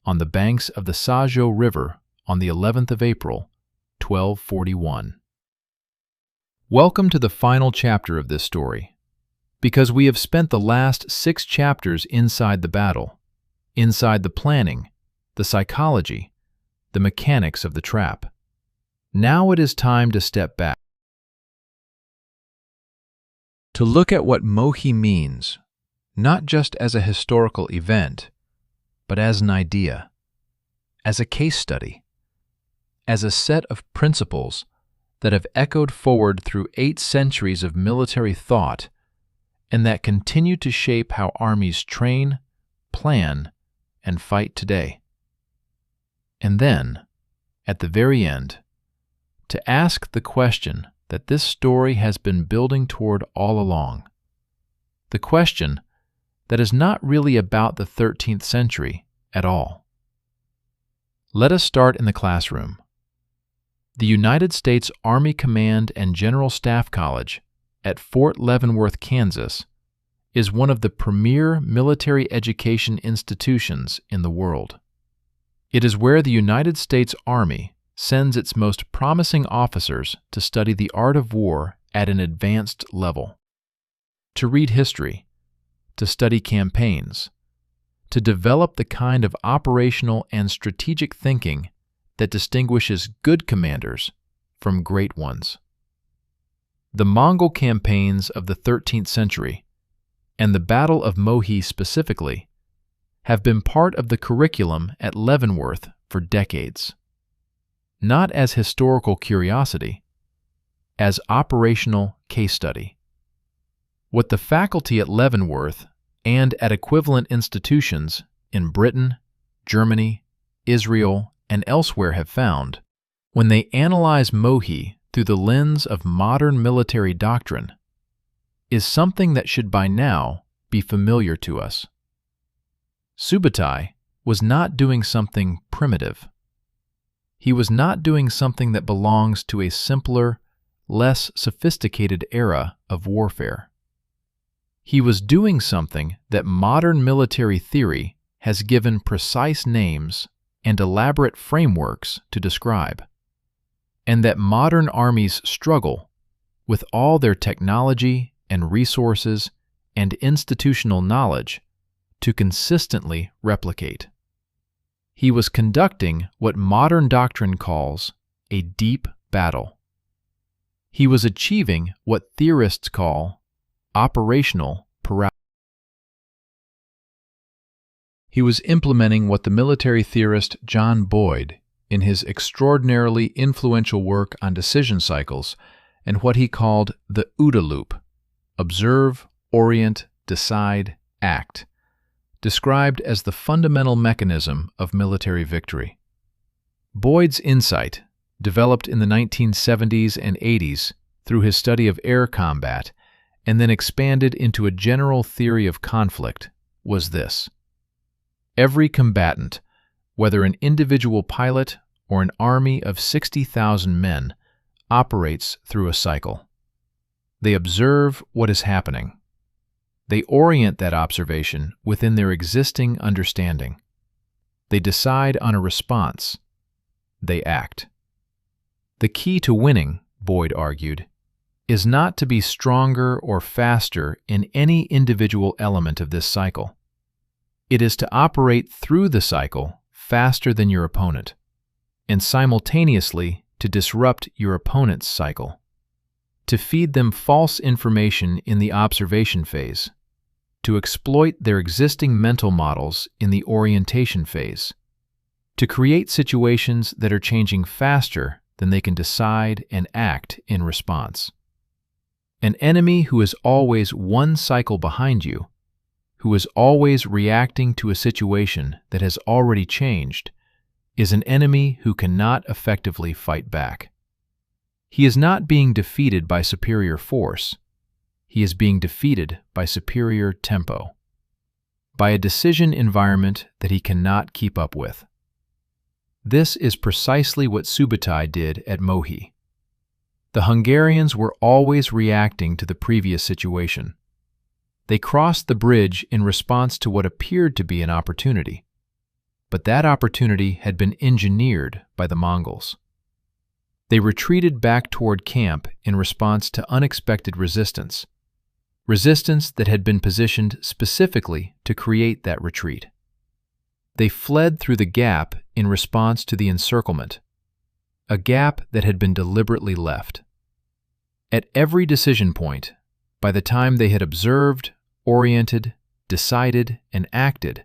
on the banks of the Sajo River on the 11th of April, 1241. Welcome to the final chapter of this story, because we have spent the last 6 chapters inside the battle, inside the planning, the psychology, the mechanics of the trap. Now it is time to step back, to look at what Mohi means, not just as a historical event, but as an idea, as a case study, as a set of principles that have echoed forward through 8 centuries of military thought and that continue to shape how armies train, plan, and fight today. And then, at the very end, to ask the question that this story has been building toward all along. The question that is not really about the 13th century at all. Let us start in the classroom. The United States Army Command and General Staff College at Fort Leavenworth, Kansas, is one of the premier military education institutions in the world. It is where the United States Army sends its most promising officers to study the art of war at an advanced level, to read history, to study campaigns, to develop the kind of operational and strategic thinking that distinguishes good commanders from great ones. The Mongol campaigns of the 13th century, and the Battle of Mohi specifically, have been part of the curriculum at Leavenworth for decades. Not as historical curiosity, as operational case study. What the faculty at Leavenworth and at equivalent institutions in Britain, Germany, Israel, and elsewhere have found, when they analyze Mohi through the lens of modern military doctrine, is something that should by now be familiar to us. Subutai was not doing something primitive. He was not doing something that belongs to a simpler, less sophisticated era of warfare. He was doing something that modern military theory has given precise names and elaborate frameworks to describe, and that modern armies struggle, with all their technology and resources and institutional knowledge, to consistently replicate. He was conducting what modern doctrine calls a deep battle. He was achieving what theorists call operational paralysis. He was implementing what the military theorist John Boyd, in his extraordinarily influential work on decision cycles, and what he called the OODA loop, observe, orient, decide, act, described as the fundamental mechanism of military victory. Boyd's insight, developed in the 1970s and 80s through his study of air combat and then expanded into a general theory of conflict, was this: every combatant, whether an individual pilot or an army of 60,000 men, operates through a cycle. They observe what is happening. They orient that observation within their existing understanding. They decide on a response. They act. The key to winning, Boyd argued, is not to be stronger or faster in any individual element of this cycle. It is to operate through the cycle faster than your opponent, and simultaneously to disrupt your opponent's cycle, to feed them false information in the observation phase, to exploit their existing mental models in the orientation phase, to create situations that are changing faster than they can decide and act in response. An enemy who is always one cycle behind you, who is always reacting to a situation that has already changed, is an enemy who cannot effectively fight back. He is not being defeated by superior force. He is being defeated by superior tempo, by a decision environment that he cannot keep up with. This is precisely what Subutai did at Mohi. The Hungarians were always reacting to the previous situation. They crossed the bridge in response to what appeared to be an opportunity. But that opportunity had been engineered by the Mongols. They retreated back toward camp in response to unexpected resistance that had been positioned specifically to create that retreat. They fled through the gap in response to the encirclement, a gap that had been deliberately left. At every decision point, by the time they had observed, oriented, decided, and acted,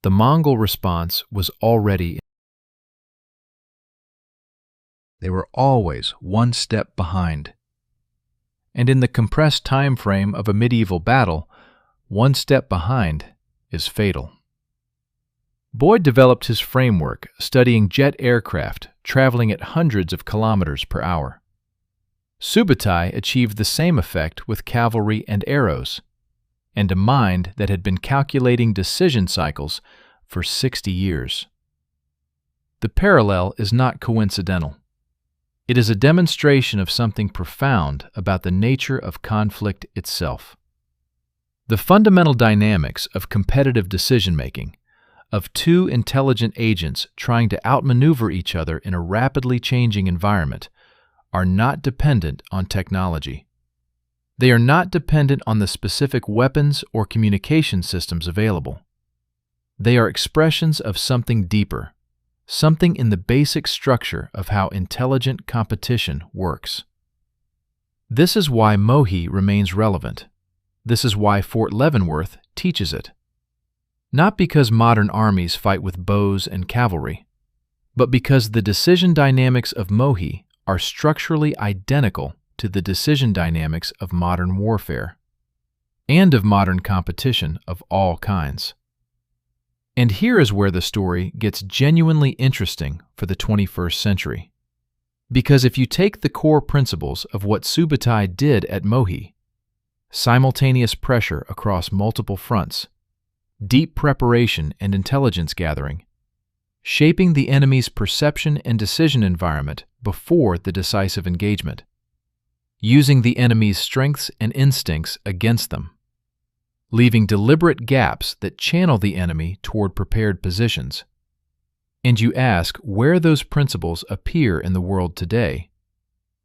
the Mongol response was already. They were always one step behind. And in the compressed time frame of a medieval battle, one step behind is fatal. Boyd developed his framework studying jet aircraft traveling at hundreds of kilometers per hour. Subutai achieved the same effect with cavalry and arrows, and a mind that had been calculating decision cycles for 60 years. The parallel is not coincidental. It is a demonstration of something profound about the nature of conflict itself. The fundamental dynamics of competitive decision-making, of two intelligent agents trying to outmaneuver each other in a rapidly changing environment, are not dependent on technology. They are not dependent on the specific weapons or communication systems available. They are expressions of something deeper, something in the basic structure of how intelligent competition works. This is why Mohi remains relevant. This is why Fort Leavenworth teaches it. Not because modern armies fight with bows and cavalry, but because the decision dynamics of Mohi are structurally identical to the decision dynamics of modern warfare and of modern competition of all kinds. And here is where the story gets genuinely interesting for the 21st century. Because if you take the core principles of what Subutai did at Mohi, simultaneous pressure across multiple fronts, deep preparation and intelligence gathering, shaping the enemy's perception and decision environment before the decisive engagement, using the enemy's strengths and instincts against them, leaving deliberate gaps that channel the enemy toward prepared positions. And you ask where those principles appear in the world today.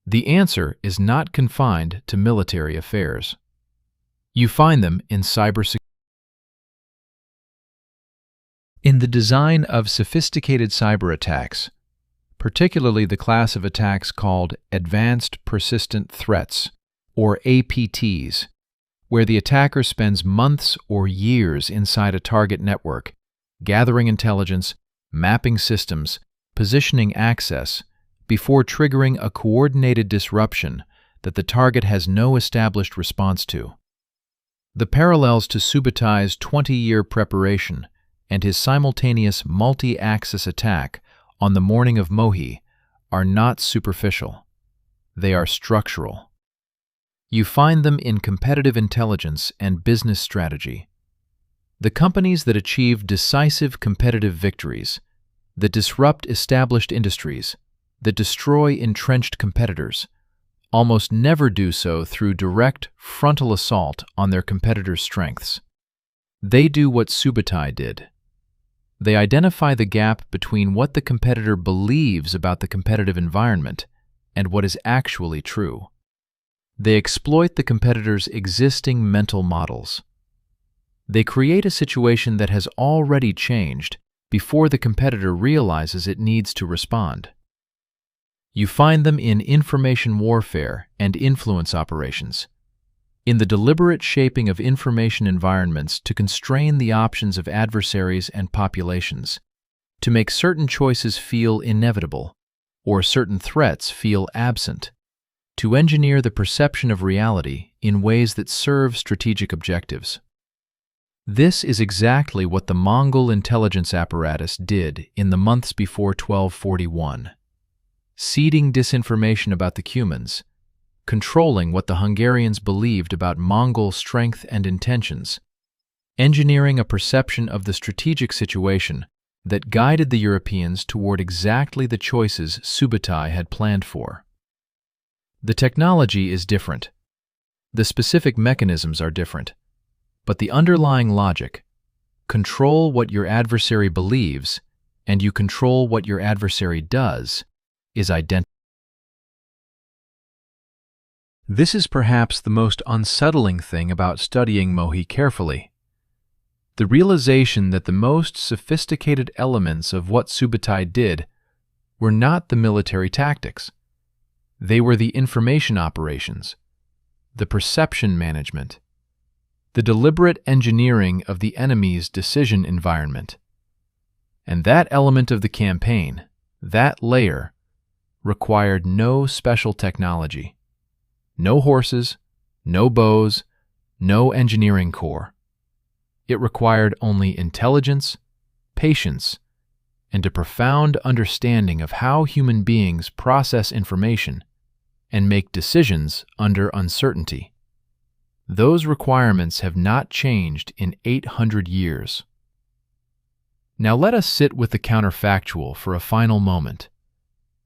The answer is not confined to military affairs. You find them in cybersecurity, in the design of sophisticated cyber attacks, particularly the class of attacks called Advanced Persistent Threats, or APTs, where the attacker spends months or years inside a target network, gathering intelligence, mapping systems, positioning access, before triggering a coordinated disruption that the target has no established response to. The parallels to Subutai's 20-year preparation and his simultaneous multi-axis attack on the morning of Mohi are not superficial. They are structural. You find them in competitive intelligence and business strategy. The companies that achieve decisive competitive victories, that disrupt established industries, that destroy entrenched competitors, almost never do so through direct frontal assault on their competitors' strengths. They do what Subutai did. They identify the gap between what the competitor believes about the competitive environment and what is actually true. They exploit the competitor's existing mental models. They create a situation that has already changed before the competitor realizes it needs to respond. You find them in information warfare and influence operations, in the deliberate shaping of information environments to constrain the options of adversaries and populations, to make certain choices feel inevitable or certain threats feel absent, to engineer the perception of reality in ways that serve strategic objectives. This is exactly what the Mongol intelligence apparatus did in the months before 1241, seeding disinformation about the Cumans, controlling what the Hungarians believed about Mongol strength and intentions, engineering a perception of the strategic situation that guided the Europeans toward exactly the choices Subutai had planned for. The technology is different. The specific mechanisms are different. But the underlying logic, control what your adversary believes, and you control what your adversary does, is identical. This is perhaps the most unsettling thing about studying Mohi carefully. The realization that the most sophisticated elements of what Subutai did were not the military tactics. They were the information operations, the perception management, the deliberate engineering of the enemy's decision environment. And that element of the campaign, that layer, required no special technology. No horses, no bows, no engineering corps. It required only intelligence, patience, and a profound understanding of how human beings process information and make decisions under uncertainty. Those requirements have not changed in 800 years. Now let us sit with the counterfactual for a final moment,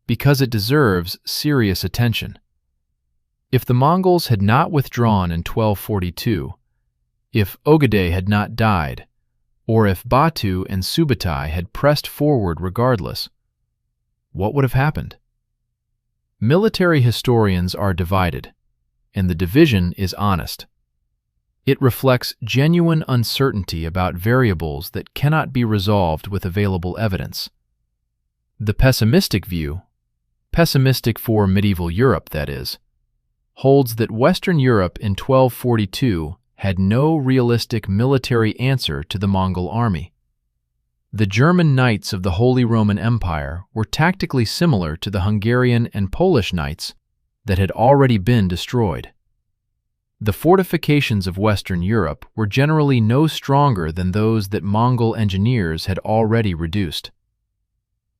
because it deserves serious attention. If the Mongols had not withdrawn in 1242, if Ögedei had not died, or if Batu and Subutai had pressed forward regardless, what would have happened? Military historians are divided, and the division is honest. It reflects genuine uncertainty about variables that cannot be resolved with available evidence. The pessimistic view, pessimistic for medieval Europe that is, holds that Western Europe in 1242 had no realistic military answer to the Mongol army. The German knights of the Holy Roman Empire were tactically similar to the Hungarian and Polish knights that had already been destroyed. The fortifications of Western Europe were generally no stronger than those that Mongol engineers had already reduced.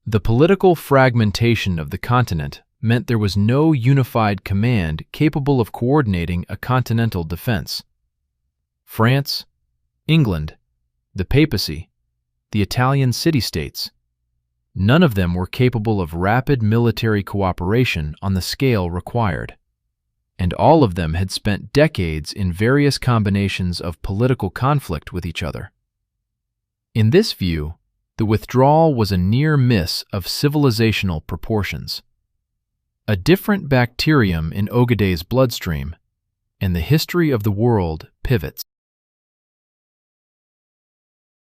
The political fragmentation of the continent meant there was no unified command capable of coordinating a continental defense. France, England, the papacy, the Italian city-states, none of them were capable of rapid military cooperation on the scale required, and all of them had spent decades in various combinations of political conflict with each other. In this view, the withdrawal was a near miss of civilizational proportions. A different bacterium in Ögedei's bloodstream, and the history of the world pivots.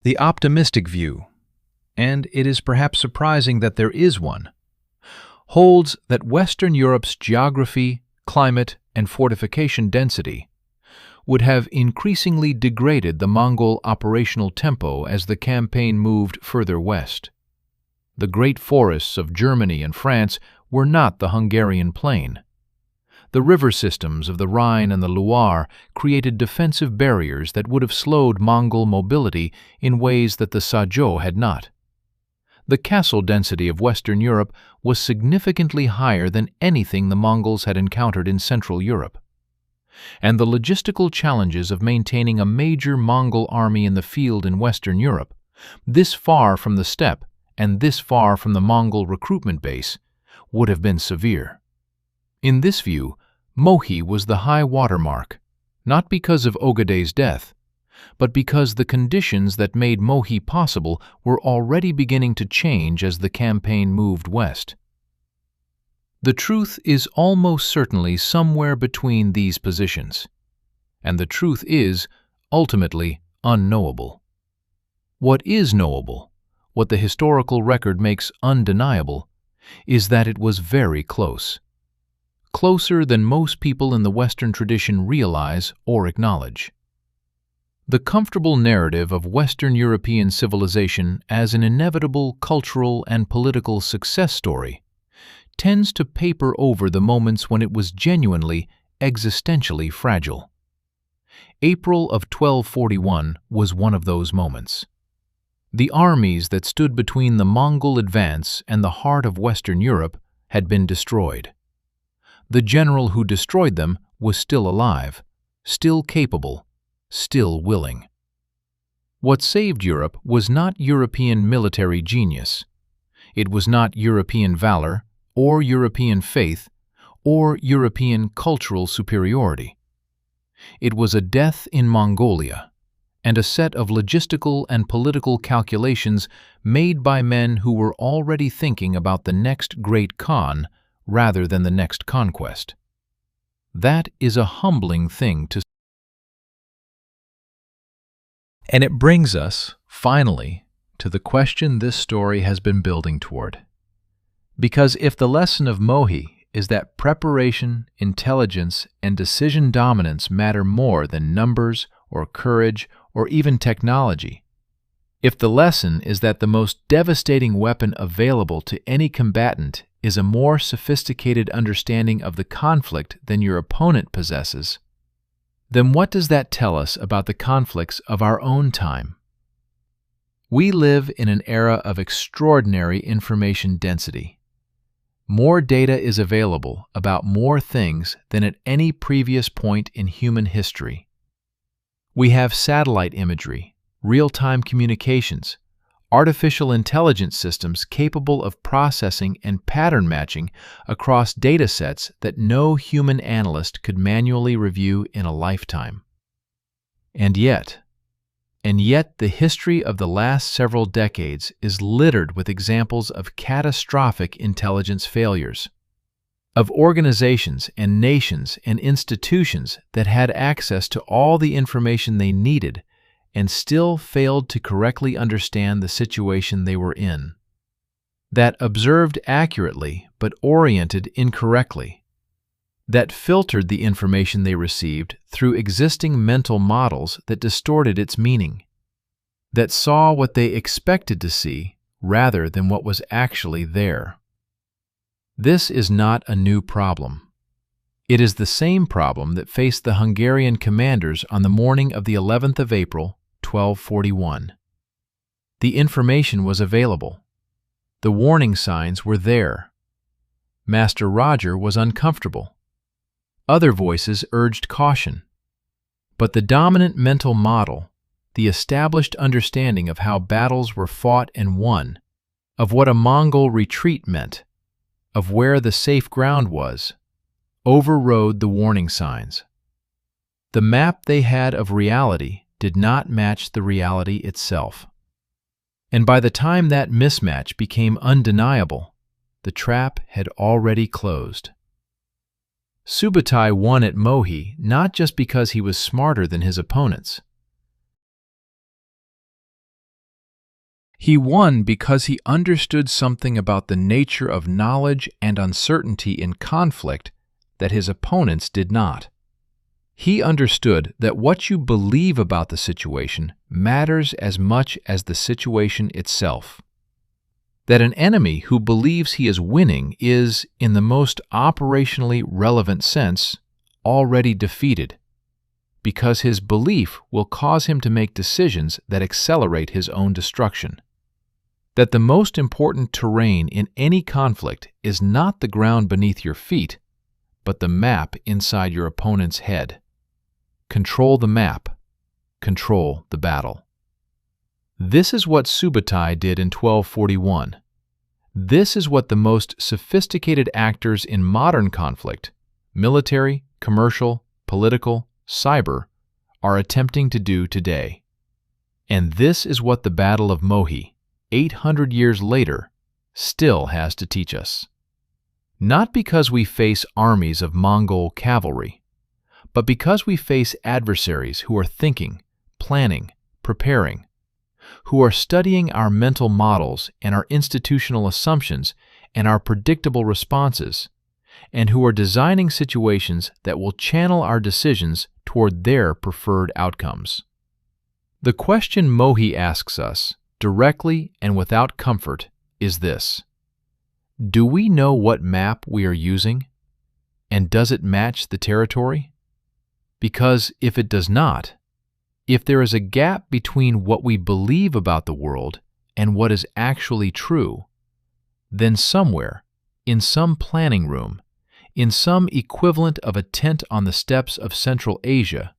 The optimistic view, and it is perhaps surprising that there is one, holds that Western Europe's geography, climate, and fortification density would have increasingly degraded the Mongol operational tempo as the campaign moved further west. The great forests of Germany and France were not the Hungarian plain. The river systems of the Rhine and the Loire created defensive barriers that would have slowed Mongol mobility in ways that the Sazhou had not. The castle density of Western Europe was significantly higher than anything the Mongols had encountered in Central Europe. And the logistical challenges of maintaining a major Mongol army in the field in Western Europe, this far from the steppe and this far from the Mongol recruitment base, would have been severe. In this view, Mohi was the high water mark, not because of Ögedei's death, but because the conditions that made Mohi possible were already beginning to change as the campaign moved west. The truth is almost certainly somewhere between these positions, and the truth is, ultimately, unknowable. What is knowable, what the historical record makes undeniable, is that it was very close. Closer than most people in the Western tradition realize or acknowledge. The comfortable narrative of Western European civilization as an inevitable cultural and political success story tends to paper over the moments when it was genuinely, existentially fragile. April of 1241 was one of those moments. The armies that stood between the Mongol advance and the heart of Western Europe had been destroyed. The general who destroyed them was still alive, still capable, still willing. What saved Europe was not European military genius. It was not European valor, or European faith, or European cultural superiority. It was a death in Mongolia, and a set of logistical and political calculations made by men who were already thinking about the next great Khan rather than the next conquest. That is a humbling thing to say. And it brings us, finally, to the question this story has been building toward. Because if the lesson of Mohi is that preparation, intelligence, and decision dominance matter more than numbers or courage or even technology, if the lesson is that the most devastating weapon available to any combatant is a more sophisticated understanding of the conflict than your opponent possesses, then what does that tell us about the conflicts of our own time? We live in an era of extraordinary information density. More data is available about more things than at any previous point in human history. We have satellite imagery, real-time communications, artificial intelligence systems capable of processing and pattern matching across data sets that no human analyst could manually review in a lifetime. And yet the history of the last several decades is littered with examples of catastrophic intelligence failures, of organizations and nations and institutions that had access to all the information they needed and still failed to correctly understand the situation they were in, that observed accurately but oriented incorrectly, that filtered the information they received through existing mental models that distorted its meaning, that saw what they expected to see rather than what was actually there. This is not a new problem. It is the same problem that faced the Hungarian commanders on the morning of the 11th of April, 1241. The information was available. The warning signs were there. Master Roger was uncomfortable. Other voices urged caution. But the dominant mental model, the established understanding of how battles were fought and won, of what a Mongol retreat meant, of where the safe ground was, overrode the warning signs. The map they had of reality did not match the reality itself. And by the time that mismatch became undeniable, the trap had already closed. Subutai won at Mohi not just because he was smarter than his opponents. He won because he understood something about the nature of knowledge and uncertainty in conflict that his opponents did not. He understood that what you believe about the situation matters as much as the situation itself. That an enemy who believes he is winning is, in the most operationally relevant sense, already defeated, because his belief will cause him to make decisions that accelerate his own destruction. That the most important terrain in any conflict is not the ground beneath your feet, but the map inside your opponent's head. Control the map, control the battle. This is what Subutai did in 1241. This is what the most sophisticated actors in modern conflict, military, commercial, political, cyber, are attempting to do today. And this is what the Battle of Mohi, 800 years later, still has to teach us. Not because we face armies of Mongol cavalry, but because we face adversaries who are thinking, planning, preparing, who are studying our mental models and our institutional assumptions and our predictable responses, and who are designing situations that will channel our decisions toward their preferred outcomes. The question Mohi asks us, directly and without comfort, is this: do we know what map we are using? And does it match the territory? Because if it does not, if there is a gap between what we believe about the world and what is actually true, then somewhere, in some planning room, in some equivalent of a tent on the steppes of Central Asia,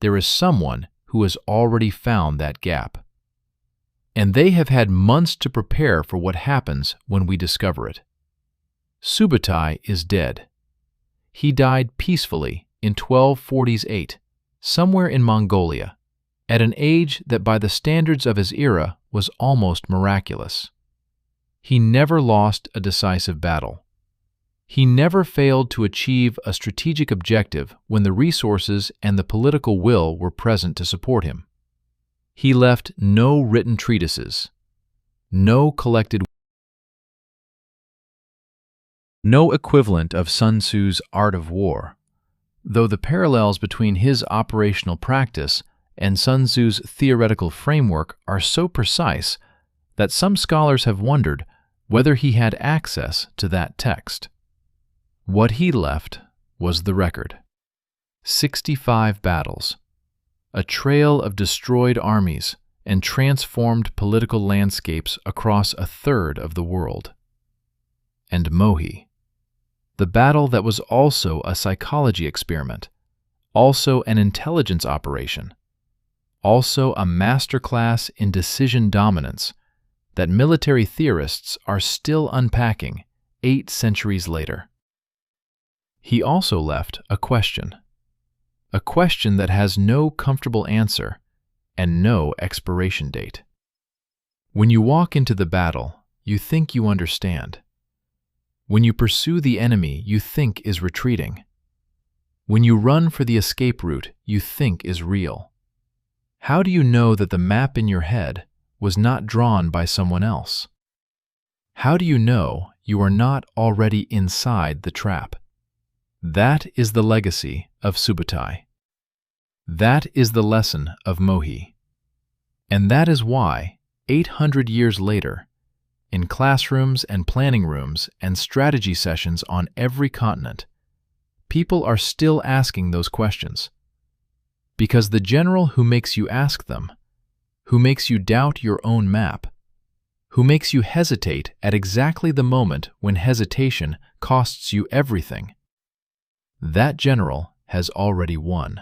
there is someone who has already found that gap. And they have had months to prepare for what happens when we discover it. Subutai is dead. he died peacefully in 1248, somewhere in Mongolia, at an age that by the standards of his era was almost miraculous. He never lost a decisive battle. He never failed to achieve a strategic objective when the resources and the political will were present to support him. He left no written treatises, no equivalent of Sun Tzu's Art of War, though the parallels between his operational practice and Sun Tzu's theoretical framework are so precise that some scholars have wondered whether he had access to that text. What he left was the record. 65 battles, a trail of destroyed armies and transformed political landscapes across a third of the world. And Mohi, the battle that was also a psychology experiment, also an intelligence operation, also a masterclass in decision dominance that military theorists are still unpacking 8 centuries later. He also left a question that has no comfortable answer and no expiration date. When you walk into the battle, you think you understand. When you pursue the enemy you think is retreating. When you run for the escape route you think is real. How do you know that the map in your head was not drawn by someone else? How do you know you are not already inside the trap? That is the legacy of Subutai. That is the lesson of Mohi. And that is why, 800 years later, in classrooms and planning rooms and strategy sessions on every continent, people are still asking those questions. Because the general who makes you ask them, who makes you doubt your own map, who makes you hesitate at exactly the moment when hesitation costs you everything, that general has already won.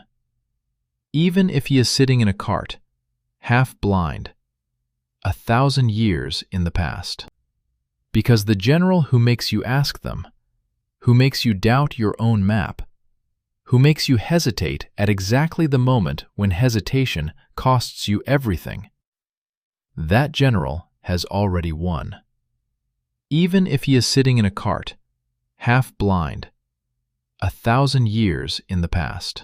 Even if he is sitting in a cart, half blind, 1,000 years in the past. Because the general who makes you ask them, who makes you doubt your own map, who makes you hesitate at exactly the moment when hesitation costs you everything, that general has already won. Even if he is sitting in a cart, half blind, 1,000 years in the past.